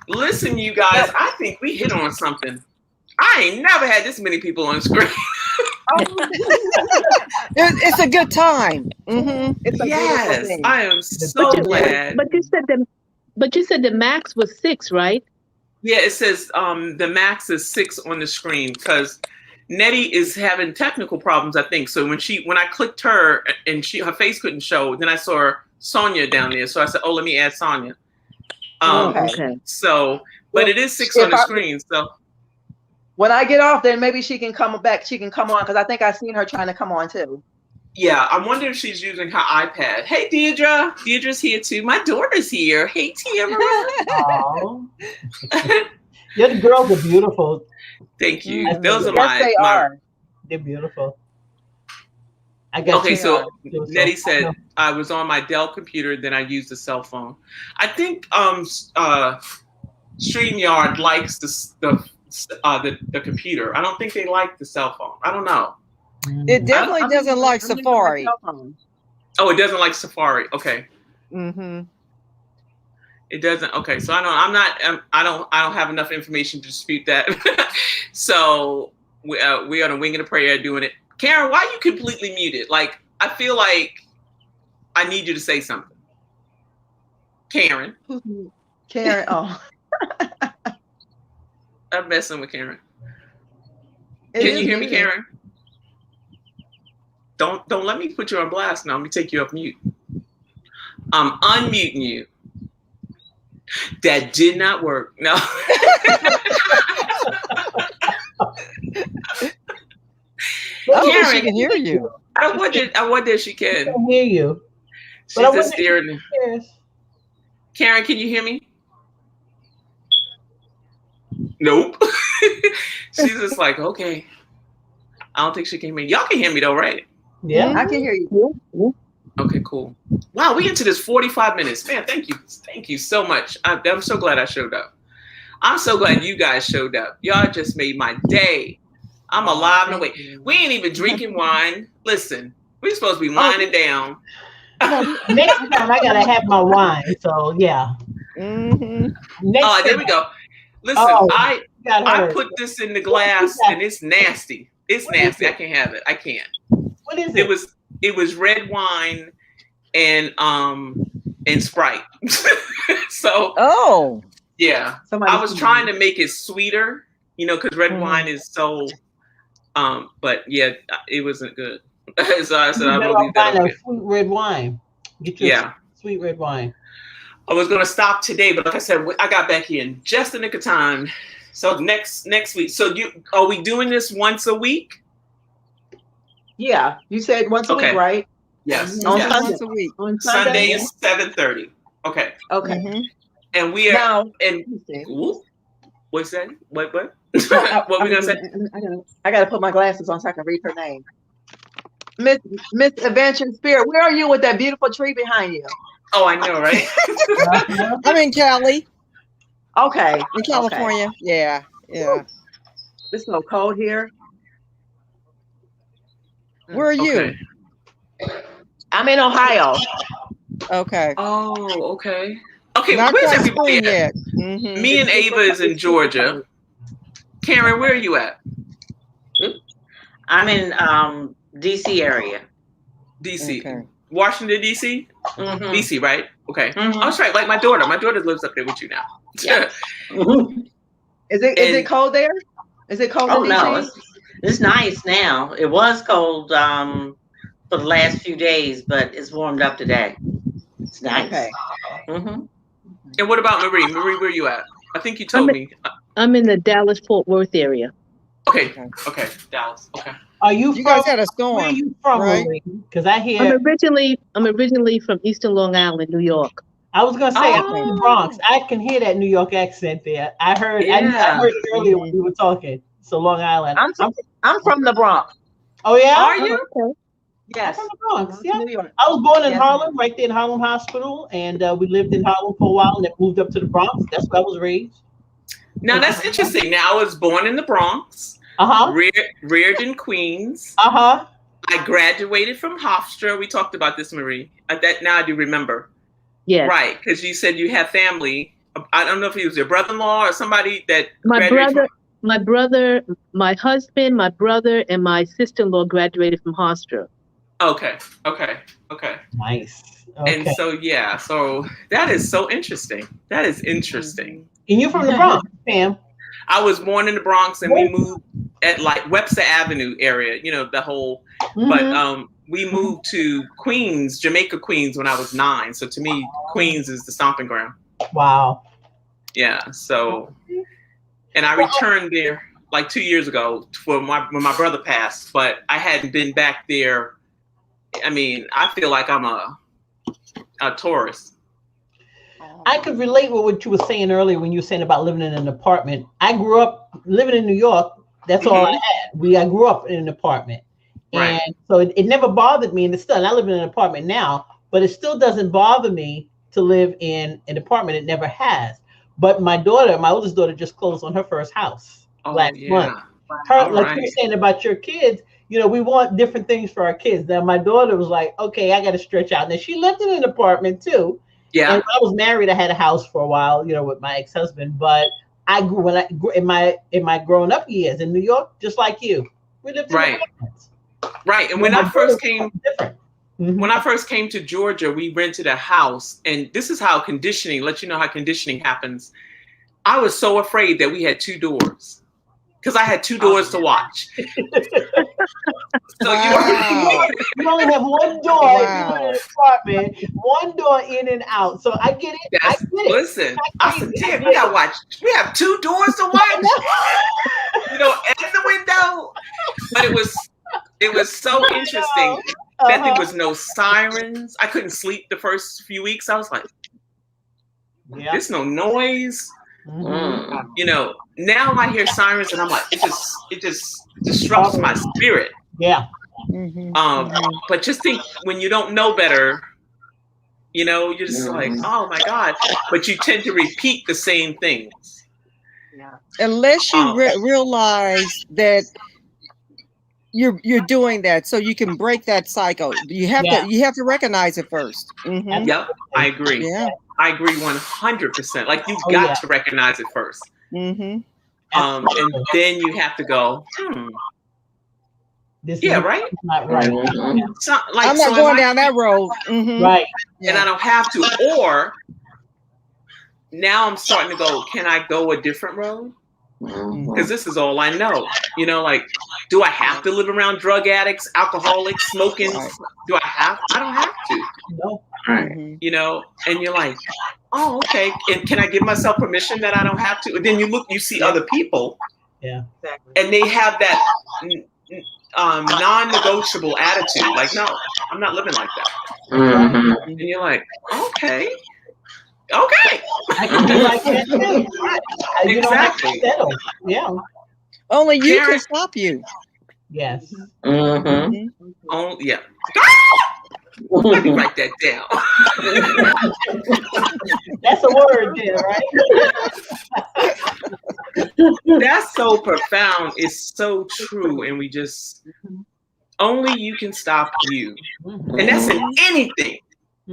Listen, you guys, I think we hit on something. I ain't never had this many people on screen. It's a good time. It's a yes, thing. I am so glad. But you said the max was 6, right? Yeah, it says the max is 6 on the screen because Nettie is having technical problems, I think. So when I clicked her and her face couldn't show, then I saw Sonia down there. So I said, let me add Sonia. Okay. So, but it is 6 on the screen. So when I get off, then maybe she can come back. She can come on because I think I've seen her trying to come on too. Yeah, I wonder if she's using her iPad. Hey, Deirdre. Deirdre's here too. My daughter's here. Hey, Tamara. Oh. Yeah, the girls are beautiful. Thank you. Those are They're beautiful. So Nettie said I was on my Dell computer, then I used a cell phone. I think StreamYard likes the computer. I don't think they like the cell phone. I don't know. It definitely doesn't like Safari. Oh, it doesn't like Safari. Okay. Mm-hmm. It doesn't. Okay, so I don't have enough information to dispute that. So we're on a wing and a prayer doing it Karen, why are you completely muted? Like, I feel like I need you to say something. Karen. Karen, oh. I'm messing with Karen. It Can is you hear me, muted. Karen? Don't let me put you on blast now. Let me take you off mute. I'm unmuting you. That did not work. No. Karen, she can hear you. I wonder if she can. I can hear you. She's just staring. Karen, can you hear me? Nope. She's just like, okay. I don't think she can hear me. Y'all can hear me though, right? Yeah. I can hear you. Okay, cool. Wow, we into this 45 minutes. Man, thank you. Thank you so much. I'm so glad I showed up. I'm so glad you guys showed up. Y'all just made my day. I'm alive and awake. We ain't even drinking wine. Listen, we're supposed to be winding down. Next time I gotta have my wine. So yeah. Oh, there we go. Listen, I put this in the glass and it's nasty. It's nasty. I can't have it. I can't. What is it? It was red wine and Sprite. So yeah. I was trying to make it sweeter, because red wine is so but yeah, it wasn't good. So I said I will leave that over. Sweet red wine. Get your sweet red wine. I was gonna stop today, but like I said, I got back in just in the nick of time. So next week. So are we doing this once a week? Yeah, you said once a week, right? Yes. Once a week. On Sunday is 7:30. Okay. Okay. And we are now. What's that? What? What we gonna say? I gotta put my glasses on so I can read her name. Miss Adventure Spirit, where are you with that beautiful tree behind you? Oh, I know, right? I'm in Cali. Okay. In California. Okay. Yeah. It's so cold here. Where are you? I'm in Ohio. Okay. Oh, okay. Okay, not where's quite everybody spring yet? Me and Ava is in Georgia. Karen, where are you at? I'm in DC area. DC. Okay. Washington, DC? Mm-hmm. DC, right? Okay. Mm-hmm. I was right. Like my daughter lives up there with you now. Yeah. Is it cold there? Is it cold in DC? No, it's nice now. It was cold for the last few days, but it's warmed up today. It's nice. Okay. Mm-hmm. And what about Marie? Marie, where are you at? I think you told me. I'm in the Dallas-Fort Worth area. Okay. Dallas. Okay. Are you guys had a storm? Where are you from, right? Because I hear. I'm originally from Eastern Long Island, New York. I was gonna say I'm from the Bronx. I can hear that New York accent there. I heard it earlier when you were talking. So Long Island. I'm from the Bronx. Oh yeah? Are you? Okay. Yes. I'm from the Bronx. Yeah. New York. I was born in Harlem, right there in Harlem Hospital, and we lived in Harlem for a while, and then moved up to the Bronx. That's where I was raised. Now that's interesting. Now I was born in the Bronx. Reared in Queens. I graduated from Hofstra. We talked about this, Marie. Now I do remember. Yeah. Right, because you said you have family. I don't know if he was your brother-in-law or somebody that my brother, my husband, my brother, and my sister-in-law graduated from Hofstra. Okay. Nice. Okay. And so that is so interesting. That is interesting. And you're from the Bronx, Pam? I was born in the Bronx, and we moved at like Webster Avenue area. The whole. But we moved to Queens, Jamaica, Queens, when I was 9. So to me, Queens is the stomping ground. Wow. Yeah. So, and I returned there like 2 years ago when my brother passed, but I hadn't been back there. I mean, I feel like I'm a tourist. I could relate with what you were saying earlier when you were saying about living in an apartment. I grew up living in New York. That's all I had. I grew up in an apartment. Right. And so it never bothered me. And I live in an apartment now, but it still doesn't bother me to live in an apartment. It never has. But my oldest daughter just closed on her first house last month. You were saying about your kids, we want different things for our kids. Now my daughter was like, okay, I got to stretch out. Now she lived in an apartment too. Yeah. And when I was married, I had a house for a while, with my ex-husband. But I grew in my growing up years in New York, just like you. We lived in apartments. Right. And when I first came Mhm. when I first came to Georgia, we rented a house, and this is how conditioning, let you know how conditioning happens. I was so afraid that we had two doors because I had two doors to watch. So Wow. you only have one door if you live in an apartment, one door in and out. So I get it. I that's, get it. listen, I said, Crazy. I damn, get we got it. to watch. We have two doors to watch, you know, and the window. But it was so interesting that there was no sirens. I couldn't sleep the first few weeks. I was like, Yeah. there's no noise. Mhm. You know, now I hear sirens and I'm like, it just disrupts my spirit. Yeah. But just think, when you don't know better, you know, you're just like, oh my God. But you tend to repeat the same things. Yeah. Unless you realize that you're doing that, so you can break that cycle. You have to recognize it first. Mm-hmm. Yep, I agree. Yeah. I agree 100%. Like, you've Oh, got yeah. to recognize it first. Mm-hmm. And then you have to go, This yeah, is right? not right. So, like, I'm not so going down that road. Mm-hmm. Right. And I don't have to. Or now I'm starting to go, can I go a different road? Because this is all I know. You know, like, do I have to live around drug addicts, alcoholics, smoking? Right. Do I have? I don't have to. No. Mm-hmm. You know, and you're like, oh, okay. And can I give myself permission that I don't have to? And then you see other people, Yeah. Exactly. and they have that non-negotiable attitude. Like, no, I'm not living like that. And you're like, okay. I can be like that too. Right. You don't have to Exactly. settle. Yeah. Only you Karen- can stop you. Yes. Mm-hmm. Oh, yeah. Let me write that down. That's a word there, right? That's so profound. It's so true. And we just, only you can stop you. And that's in anything.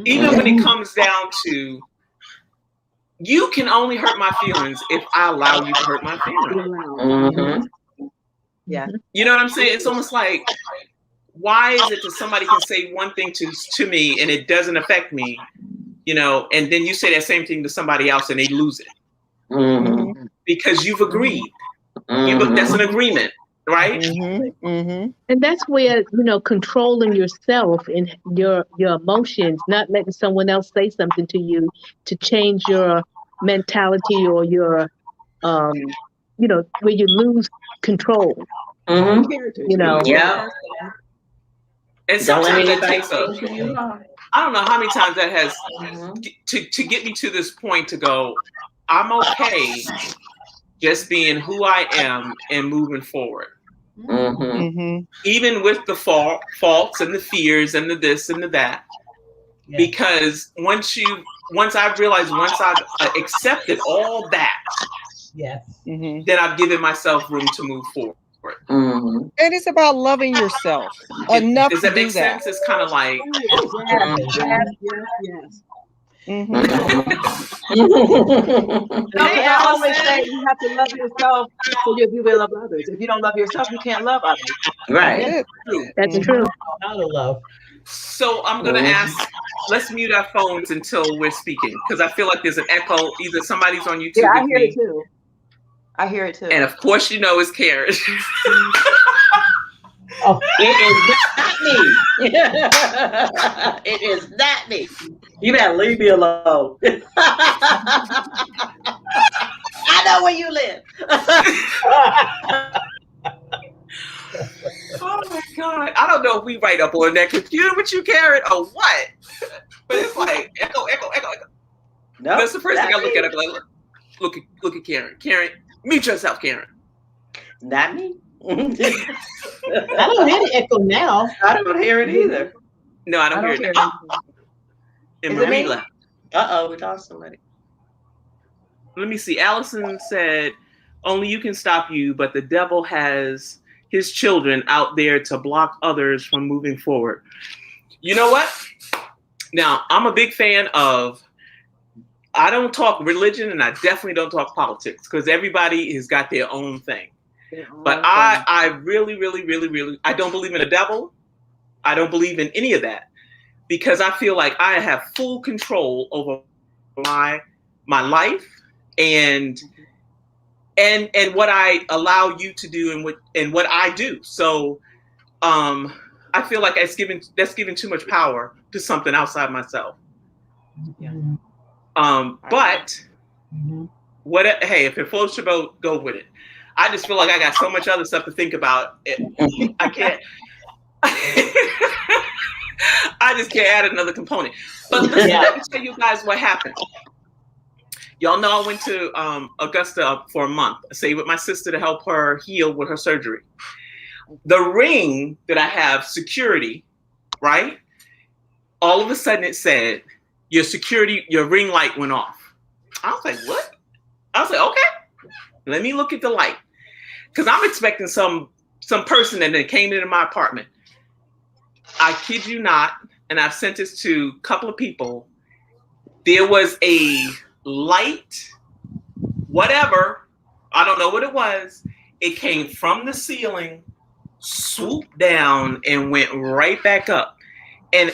Even when it comes down to, you can only hurt my feelings if I allow you to hurt my feelings. Yeah. You know what I'm saying? It's almost like, why is it that somebody can say one thing to me and it doesn't affect me, you know, and then you say that same thing to somebody else and they lose it? Because you've agreed. That's an agreement, right? And that's where, you know, controlling yourself and your emotions, not letting someone else say something to you to change your mentality or your, you know, where you lose control. You know. Yeah. And sometimes that takes I don't know how many times that has to get me to this point to go, I'm okay just being who I am and moving forward. Even with the faults and the fears and the this and the that. Yeah. Because once I've realized, once I've accepted all that, then I've given myself room to move forward. And it's about loving yourself enough Does to that do make sense? It's kind of like, Yes. I always say you have to love yourself so you will love others. If you don't love yourself, you can't love others. Right. That's true. How to love. So I'm going to ask, let's mute our phones until we're speaking, because I feel like there's an echo. Either somebody's on YouTube Yeah, I with hear me. it too. I hear it too. And of course, you know, it's Karen. Oh. It is not me. It is not me. You better leave me alone. I know where you live. Oh my God. I don't know if we right up on that computer with you, Karen, or what. But it's like echo. No, that's the first thing I look at. I'm like, look at Karen. Karen, mute yourself, Karen. Not me. I don't hear the echo now. I don't hear it either. No, I don't hear it. Oh. And Marie left. We lost somebody. Let me see. Allison said, only you can stop you, but the devil has his children out there to block others from moving forward. You know what? Now, I'm a big fan of, I don't talk religion and I definitely don't talk politics because everybody has got their own thing. But I really, really, really, really, I don't believe in the devil. I don't believe in any of that because I feel like I have full control over my life and what I allow you to do and what I do. So I feel like that's giving too much power to something outside myself. Yeah. But hey, if it floats your boat, go with it. I just feel like I got so much other stuff to think about. I can't. I just can't add another component. But listen, let me tell you guys what happened. Y'all know I went to Augusta for a month. I stayed with my sister to help her heal with her surgery. The ring that I have, security, right? All of a sudden it said, your ring light went off. I was like, what? I was like, okay, let me look at the light. Because I'm expecting some person that then came into my apartment. I kid you not, and I've sent this to a couple of people. There was a light, whatever, I don't know what it was. It came from the ceiling, swooped down, and went right back up. And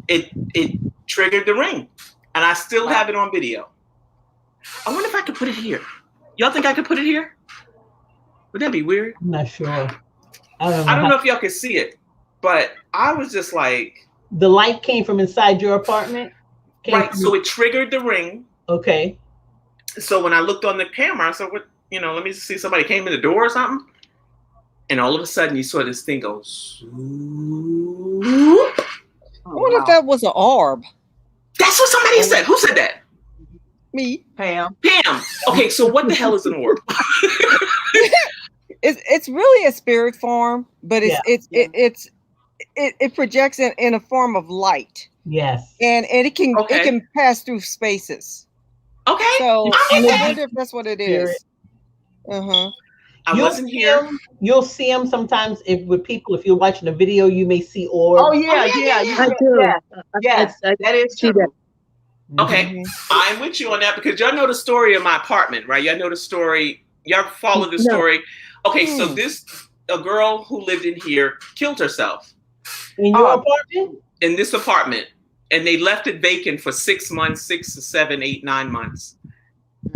it triggered the ring. And I still have it on video. I wonder if I could put it here. Y'all think I could put it here? Would that be weird? I'm not sure. I don't know if y'all can see it, but I was just like... The light came from inside your apartment? Right, so it triggered the ring. Okay. So when I looked on the camera, I said, what, let me see, somebody came in the door or something. And all of a sudden you saw this thing go... I wonder if that was an orb. That's what somebody said. Who said that? Me. Pam. Okay, so what the hell is an orb? It's really a spirit form, but it projects in a form of light. Yes. And it can pass through spaces. Okay. So I wonder if that's what it is. Uh-huh. I wasn't here. You'll see them sometimes if you're watching a video, you may see orbs. Oh yeah. I do. Yes, that is true. That. Okay, I'm with you on that because y'all know the story of my apartment, right? Y'all know the story. Y'all follow the story. Okay, so a girl who lived in here killed herself. In your apartment? In this apartment. And they left it vacant for 6 months, 6 to 7, 8, 9 months.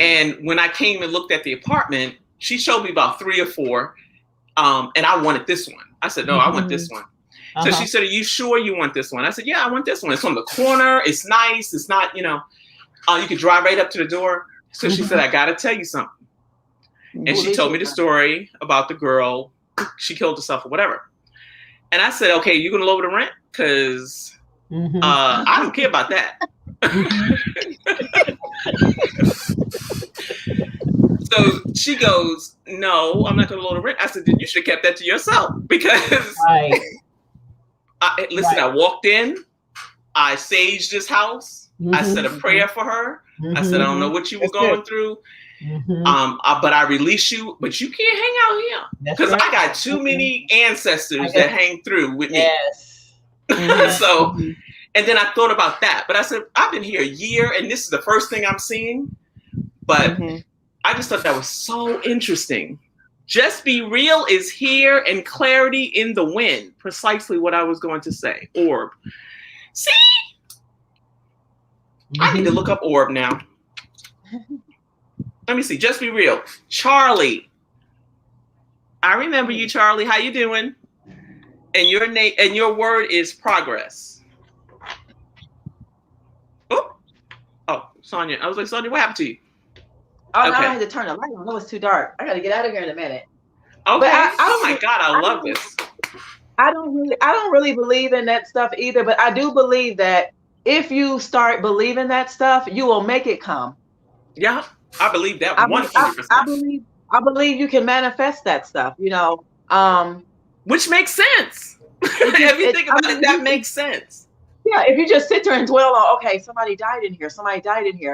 And when I came and looked at the apartment, she showed me about 3 or 4. And I wanted this one. I said, no, I want this one. So she said, are you sure you want this one? I said, yeah, I want this one. It's on the corner. It's nice. It's not, you could drive right up to the door. So she said, I got to tell you something. And she told me the story about the girl. She killed herself or whatever. And I said, okay, you going to lower the rent? Because I don't care about that. So she goes, no, I'm not going to lower the rent. I said, then you should have kept that to yourself because... Right. I walked in, I saged this house. I said a prayer for her. I said, I don't know what you were going through. But I release you, but you can't hang out here. Because I got too many ancestors that hang through with me. Yes. So, and then I thought about that. But I said, I've been here a year and this is the first thing I'm seeing. But I just thought that was so interesting. Just be real is here and clarity in the wind. Precisely what I was going to say. Orb. See? I need to look up orb now. Let me see. Just be real. Charlie. I remember you, Charlie. How you doing? And your name and your word is progress. Oh, Sonia. I was like, Sonia, what happened to you? Oh, okay. I had to turn the light on. It was too dark. I got to get out of here in a minute. Okay. Oh my God, I love this. I don't really believe in that stuff either, but I do believe that if you start believing that stuff, you will make it come. Yeah, I believe that 100%. I believe you can manifest that stuff. Which makes sense. If you think about it, that makes sense. Yeah, if you just sit there and dwell on, okay, somebody died in here,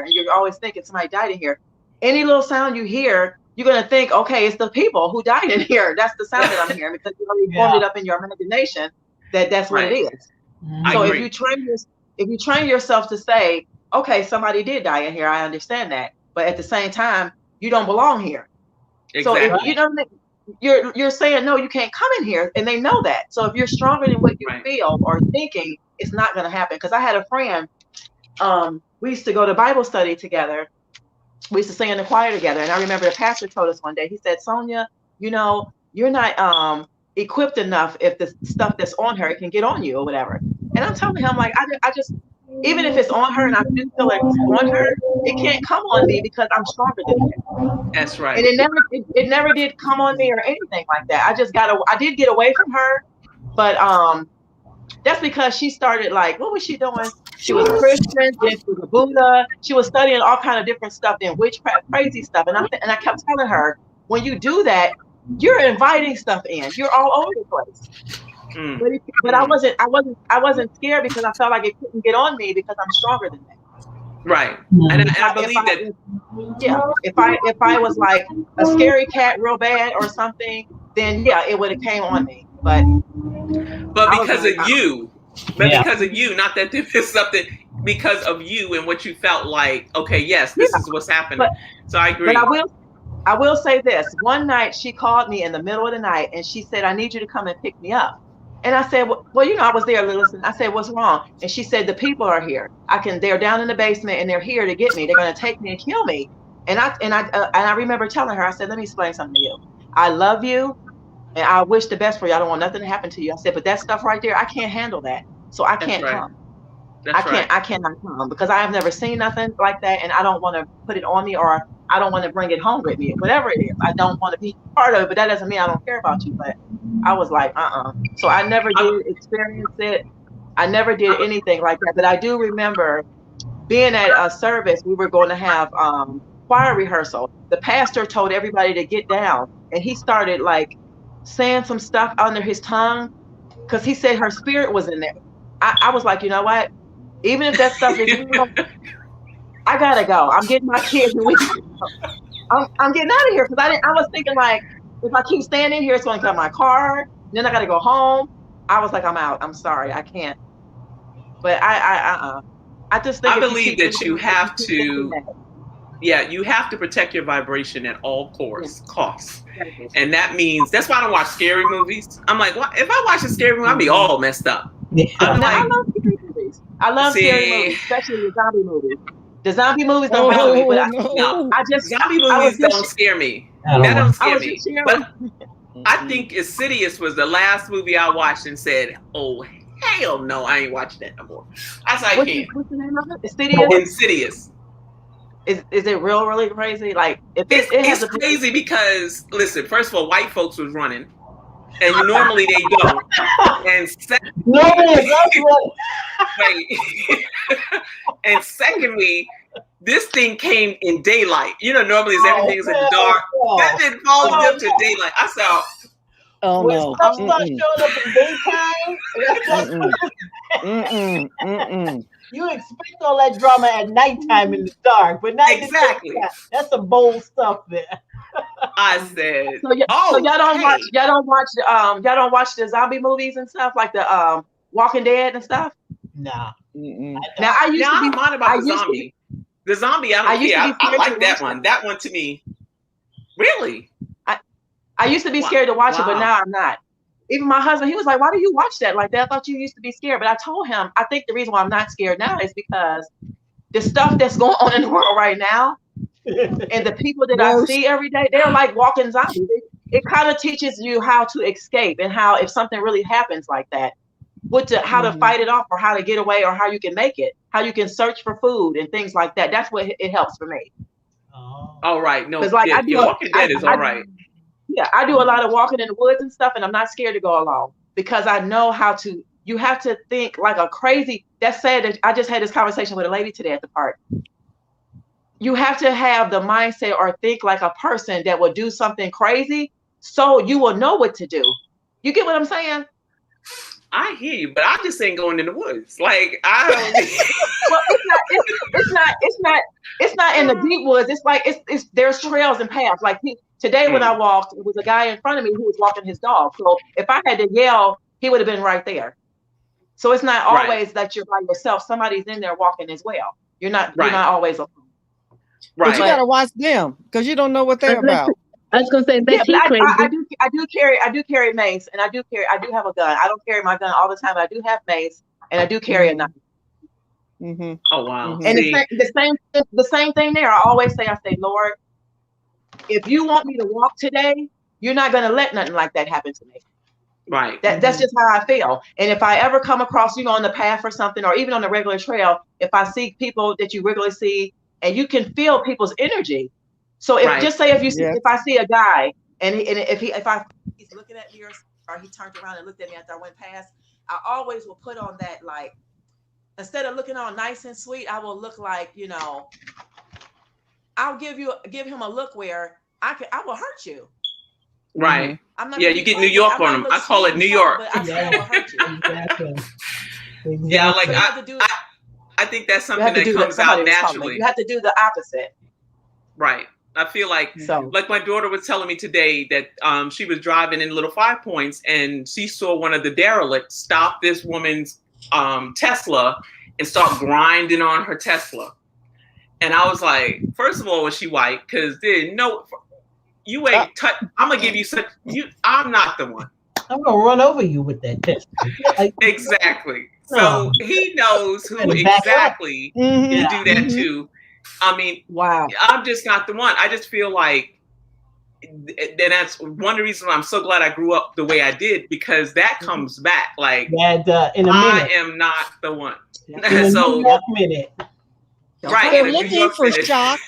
and you're always thinking somebody died in here. Any little sound you hear, you're going to think, okay, it's the people who died in here. That's the sound that I'm hearing because you already formed it up in your imagination that's what it is. So if you train yourself to say, okay, somebody did die in here, I understand that. But at the same time, you don't belong here. Exactly. So if you know you're saying no, you can't come in here, and they know that. So if you're stronger than what you feel or thinking, it's not going to happen. Because I had a friend, we used to go to Bible study together. We used to sing in the choir together, and I remember the pastor told us one day. He said, "Sonia, you know, you're not equipped enough. If the stuff that's on her, it can get on you or whatever." And I'm telling him, like, I just, even if it's on her and I do feel like it's on her, it can't come on me because I'm stronger than that. That's right. And it never did come on me or anything like that. I did get away from her, but that's because she started, like, what was she doing? She was Christian, then she was a Buddha. She was studying all kind of different stuff, then witchcraft, crazy stuff. And I kept telling her, when you do that, you're inviting stuff in. You're all over the place. But I wasn't scared because I felt like it couldn't get on me because I'm stronger than that. Right. And I believe that. Yeah. If I was like a scary cat real bad or something, then yeah, it would have came on me. But because of you, because of you, not that there is something, because of you and what you felt like, okay, yes, this is what's happening. So I agree. But I will say this. One night she called me in the middle of the night and she said, "I need you to come and pick me up." And I said, well, you know, I was there listening. I said, "What's wrong?" And she said, "The people are here. They're down in the basement and they're here to get me. They're going to take me and kill me." And I remember telling her, I said, "Let me explain something to you. I love you and I wish the best for you. I don't want nothing to happen to you." I said, "But that stuff right there, I can't handle that. So I can't come. I cannot come because I have never seen nothing like that, and I don't want to put it on me, or I don't want to bring it home with me, whatever it is. I don't want to be part of it, but that doesn't mean I don't care about you." But I was like, So I never did experience it. I never did anything like that. But I do remember being at a service. We were going to have choir rehearsal. The pastor told everybody to get down, and he started like saying some stuff under his tongue because he said her spirit was in there. I was like, you know what? Even if that stuff is real, I gotta go. I'm getting my kids and we gotta go. I'm getting out of here because I was thinking, like, if I keep standing here, it's going to come my car. Then I got to go home. I was like, I'm out. I'm sorry, I can't. But I just think I believe that you have to. Yeah, you have to protect your vibration at all costs. And that means, that's why I don't watch scary movies. I'm like, well, if I watch a scary movie, I'll be all messed up. I'm like, I love scary movies. I love scary movies, especially the zombie movies. The zombie movies don't bother me, but zombie movies don't scare me. That don't scare me. But I think Insidious was the last movie I watched and said, "Oh hell no, I ain't watching that no more." I said, I can't. What's the name of it? Insidious. Is it really crazy? Like, if it's crazy because, listen, first of all, white folks was running, and normally they don't. And and secondly, this thing came in daylight. You know, normally everything is in the dark. That didn't fall into daylight. I saw. Oh no! Stuff starts showing up in daytime. You expect all that drama at nighttime in the dark, but not exactly. That's some bold stuff there. I said, so y'all don't watch the zombie movies and stuff, like the Walking Dead and stuff. Nah. Now I used to be mad about the zombie. The zombie, I don't care. I like that one. That one to me, really. I used to be scared to watch it, but now I'm not. Even my husband, he was like, "Why do you watch that like that? I thought you used to be scared." But I told him, I think the reason why I'm not scared now is because the stuff that's going on in the world right now and the people that I see every day, they're like walking zombies. It kind of teaches you how to escape and how, if something really happens like that, how to fight it off, or how to get away, or how you can make it, how you can search for food and things like that. That's what it helps for me. All right. No, like, Walking Dead is all right. Yeah, I do a lot of walking in the woods and stuff, and I'm not scared to go alone because I know how to. You have to think like a crazy. That's sad. I just had this conversation with a lady today at the park. You have to have the mindset or think like a person that will do something crazy, so you will know what to do. You get what I'm saying? I hear you, but I just ain't going in the woods. Like, I don't. Well, it's not in the deep woods. It's like there's trails and paths. Like today when I walked, it was a guy in front of me who was walking his dog. So if I had to yell, he would have been right there. So it's not always that you're by yourself. Somebody's in there walking as well. You're not always alone. Right. But you gotta watch them because you don't know what they're about. I was gonna say, Yeah, unless but he crazy. I do carry mace, and I do have a gun. I don't carry my gun all the time, but I do have mace, and I do carry a knife. Mm-hmm. Oh wow. Mhm. And the same thing there. I always say, Lord, if you want me to walk today, you're not gonna let nothing like that happen to me. Right. That's just how I feel. And if I ever come across, on the path or something, or even on the regular trail, if I see people that you regularly see, and you can feel people's energy. So if just say if I see a guy and if he's looking at me or he turned around and looked at me after I went past, I always will put on that, like, instead of looking all nice and sweet, I will look like, I'll give him a look where I will hurt you. Right. Mm-hmm. I'm not you get New York on them. I call it New York. But I still will hurt you. Exactly. Yeah, like so you have to do. I think that's something that comes out naturally. You have to do the opposite. Right. I feel like my daughter was telling me today that she was driving in Little Five Points and she saw one of the derelicts stop this woman's Tesla and start grinding on her Tesla. And I was like, first of all, was she white? Because you ain't I'm gonna give you I'm not the one. I'm gonna run over you with that Tesla. Exactly. So he knows who exactly to do that to. I mean, wow. I'm just not the one. I just feel like, and that's one of the reasons why I'm so glad I grew up the way I did, because that comes back. Like, in a minute. I am not the one. So, minute. Right. They're looking for shock.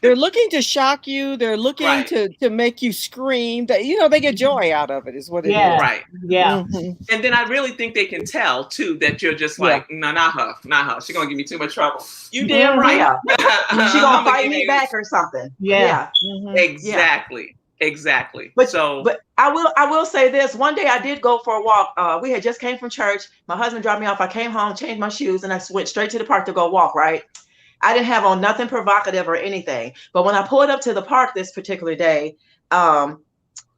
They're looking to shock you. They're looking to make you scream. That they get joy out of it. Is what it is. Right. Yeah. Mm-hmm. And then I really think they can tell too that you're just like, no, not her. She's gonna give me too much trouble. You damn right. Yeah. She's gonna fight me back or something. Yeah. Mm-hmm. Exactly. Exactly. But I will say this. One day I did go for a walk. We had just came from church. My husband dropped me off. I came home, changed my shoes, and I went straight to the park to go walk. Right. I didn't have on nothing provocative or anything. But when I pulled up to the park this particular day, and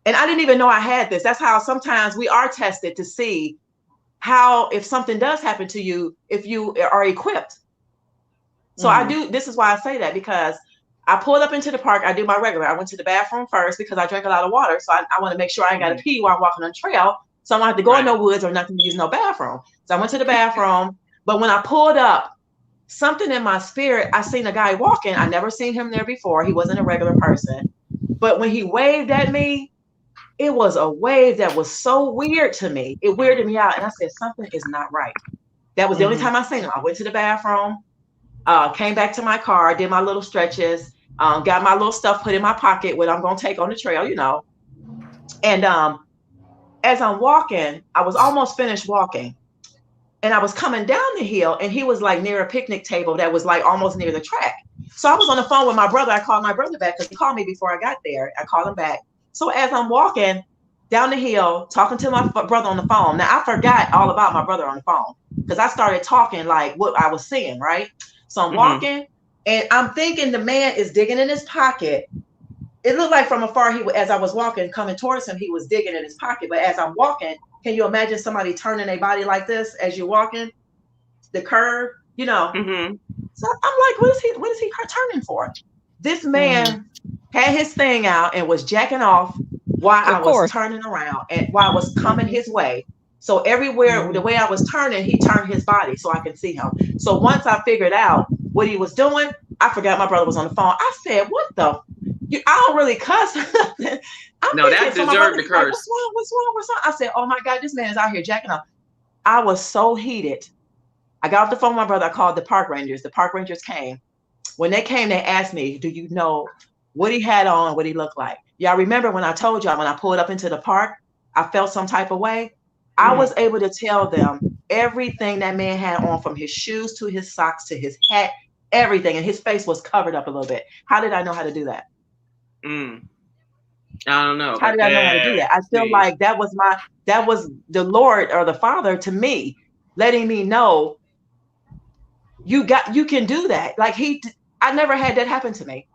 I didn't even know I had this. That's how sometimes we are tested to see how, if something does happen to you, if you are equipped. So this is why I say that, because I pulled up into the park. I do my regular. I went to the bathroom first because I drank a lot of water. So I want to make sure I ain't got to pee while I'm walking on the trail. So I don't have to go in no woods or nothing to use no bathroom. So I went to the bathroom. But when I pulled up, something in my spirit, I seen a guy walking. I never seen him there before. He wasn't a regular person. But when he waved at me, it was a wave that was so weird to me. It weirded me out. And I said, something is not right. That was the only time I seen him. I went to the bathroom, came back to my car, did my little stretches, got my little stuff put in my pocket, what I'm going to take on the trail, And as I'm walking, I was almost finished walking. And I was coming down the hill, and he was like near a picnic table that was like almost near the track. So I was on the phone with my brother. I called my brother back because he called me before I got there. I called him back. So as I'm walking down the hill, talking to my brother on the phone. Now I forgot all about my brother on the phone because I started talking like what I was seeing, right? So I'm walking, and I'm thinking the man is digging in his pocket. It looked like from afar, as I was walking, coming towards him, he was digging in his pocket. But as I'm walking, can you imagine somebody turning their body like this as you're walking? The curve, So I'm like, what is he turning for? This man had his thing out and was jacking off while I was turning around and while I was coming his way. So everywhere, the way I was turning, he turned his body so I could see him. So once I figured out what he was doing, I forgot my brother was on the phone. I said, what the? I don't really cuss. No, that deserved the curse. Like, what's wrong? I said, oh my God, this man is out here jacking up. I was so heated. I got off the phone with my brother. I called the park rangers. The park rangers came. When they came, they asked me, do you know what he had on, what he looked like? Y'all remember when I told y'all when I pulled up into the park, I felt some type of way? I was able to tell them everything that man had on, from his shoes to his socks to his hat, everything. And his face was covered up a little bit. How did I know how to do that? I don't know. How did I know how to do that? I feel like that was the Lord or the Father to me, letting me know you can do that. Like I never had that happen to me.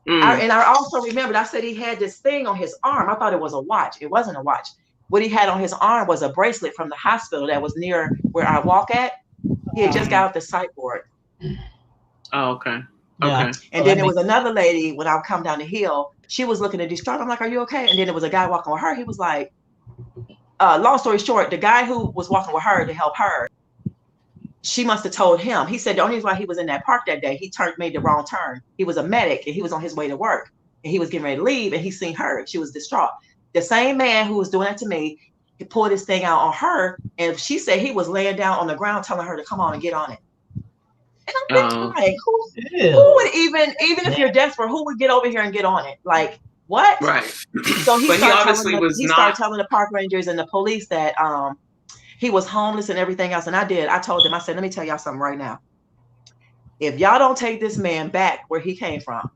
And I also remembered, I said he had this thing on his arm. I thought it was a watch. It wasn't a watch. What he had on his arm was a bracelet from the hospital that was near where I walk at. He had just got off the psych ward. Oh, okay. Yeah. Okay. And then there was another lady when I would come down the hill. She was looking at distraught. I'm like, are you okay? And then there was a guy walking with her. He was like, long story short, the guy who was walking with her to help her, she must have told him. He said the only reason why he was in that park that day, he made the wrong turn. He was a medic and he was on his way to work and he was getting ready to leave and he seen her. She was distraught. The same man who was doing that to me, he pulled his thing out on her, and she said he was laying down on the ground telling her to come on and get on it. And I'm thinking, like, who would even if you're desperate, who would get over here and get on it? Like, what? Right. So he started not telling the park rangers and the police that he was homeless and everything else. And I told them, I said, let me tell y'all something right now. If y'all don't take this man back where he came from,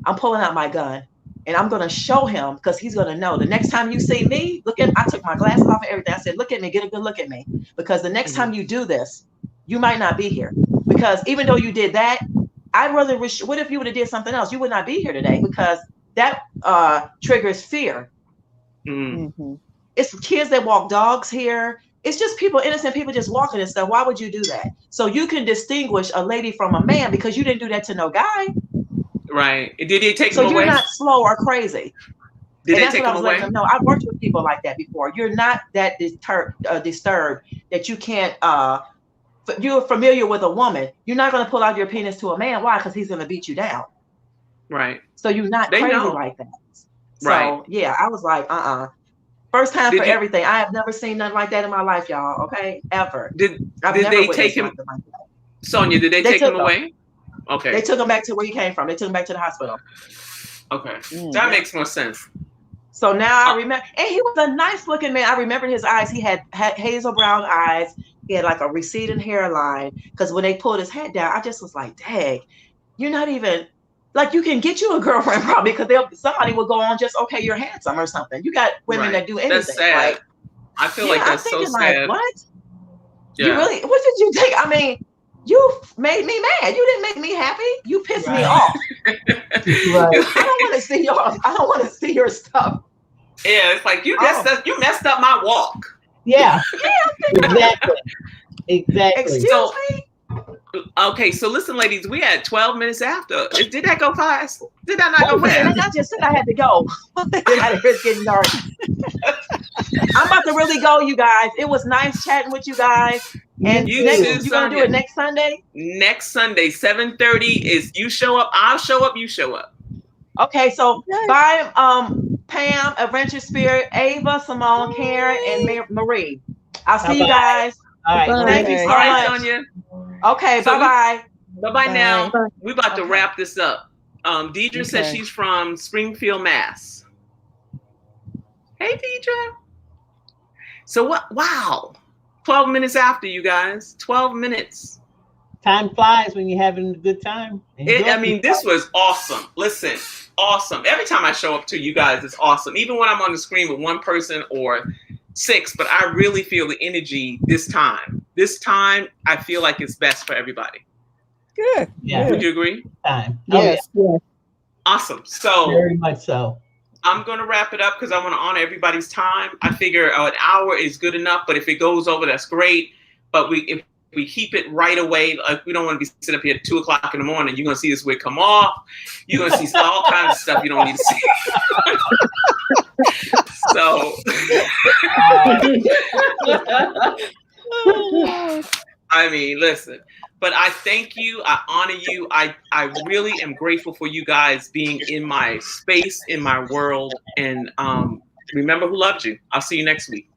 I'm pulling out my gun and I'm going to show him, because he's going to know. The next time you see me, I took my glasses off and everything. I said, look at me, get a good look at me. Because the next time you do this, you might not be here. Because even though you did that, I'd rather wish, what if you would have did something else? You would not be here today, because that triggers fear. Mm-hmm. It's kids that walk dogs here. It's just people, innocent people just walking and stuff. Why would you do that? So you can distinguish a lady from a man because you didn't do that to no guy. Right. Did they take so him away? So you're not slow or crazy. Did and they that's take what I him was away? letting them know. I've worked with people like that before. You're not that disturbed that you can't, you're familiar with a woman. You're not going to pull out your penis to a man. Why? Because he's going to beat you down. Right. So you're not crazy like that. So right. Yeah, I was like, First time for everything. I have never seen nothing like that in my life, y'all. Okay, ever. Did they take him? Like Sonia, did they take him away? Okay. They took him back to where he came from. They took him back to the hospital. Okay, that makes more sense. So now I remember, and he was a nice looking man. I remembered his eyes. He had hazel brown eyes. He had like a receding hairline. Because when they pulled his head down, I just was like, dang, you're not even. Like, you can get you a girlfriend probably because somebody will go on just, okay, you're handsome or something. You got women that do anything. That's sad. Like, I feel like that's so sad. Like, what? Yeah. You really? What did you think? I mean, you made me mad. You didn't make me happy. You pissed me off. Right. I don't want to see your. I don't want to see your stuff. Yeah, it's like you messed up my walk. Yeah. Exactly. Excuse me. Okay, so listen, ladies, we had 12 minutes after. Did that go fast? Did that not go fast? I just said I had to go. It's getting dark. I'm about to really go, you guys. It was nice chatting with you guys. And you're gonna do it next Sunday? Next Sunday, 7:30 is you show up, I'll show up, you show up. Okay, so bye, Pam, Adventure Spirit, Ava, Simone, Karen, and Marie. I'll see you guys. All right. Thank you so much. Sonia. Okay, so bye-bye. Bye-bye now. We're about to wrap this up. Deidre says she's from Springfield, Mass. Hey, Deidre. So what? Wow. 12 minutes after, you guys. 12 minutes. Time flies when you're having a good time. This was awesome. Listen, awesome. Every time I show up to you guys, it's awesome. Even when I'm on the screen with one person or 6, but I really feel the energy this time. This time, I feel like it's best for everybody. Good. Yeah. Would you agree? Yes. Awesome. So very much so. I'm going to wrap it up because I want to honor everybody's time. I figure an hour is good enough, but if it goes over, that's great. But if we keep it right away, like we don't want to be sitting up here at 2:00 in the morning. You're going to see this wig come off. You're going to see all kinds of stuff you don't need to see. So, I mean, listen, but I thank you. I honor you. I really am grateful for you guys being in my space, in my world. And remember who loved you. I'll see you next week.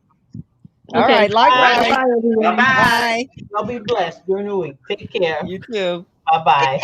All right. Likewise. Bye. Y'all be blessed during the week. Take care. You too. Bye-bye.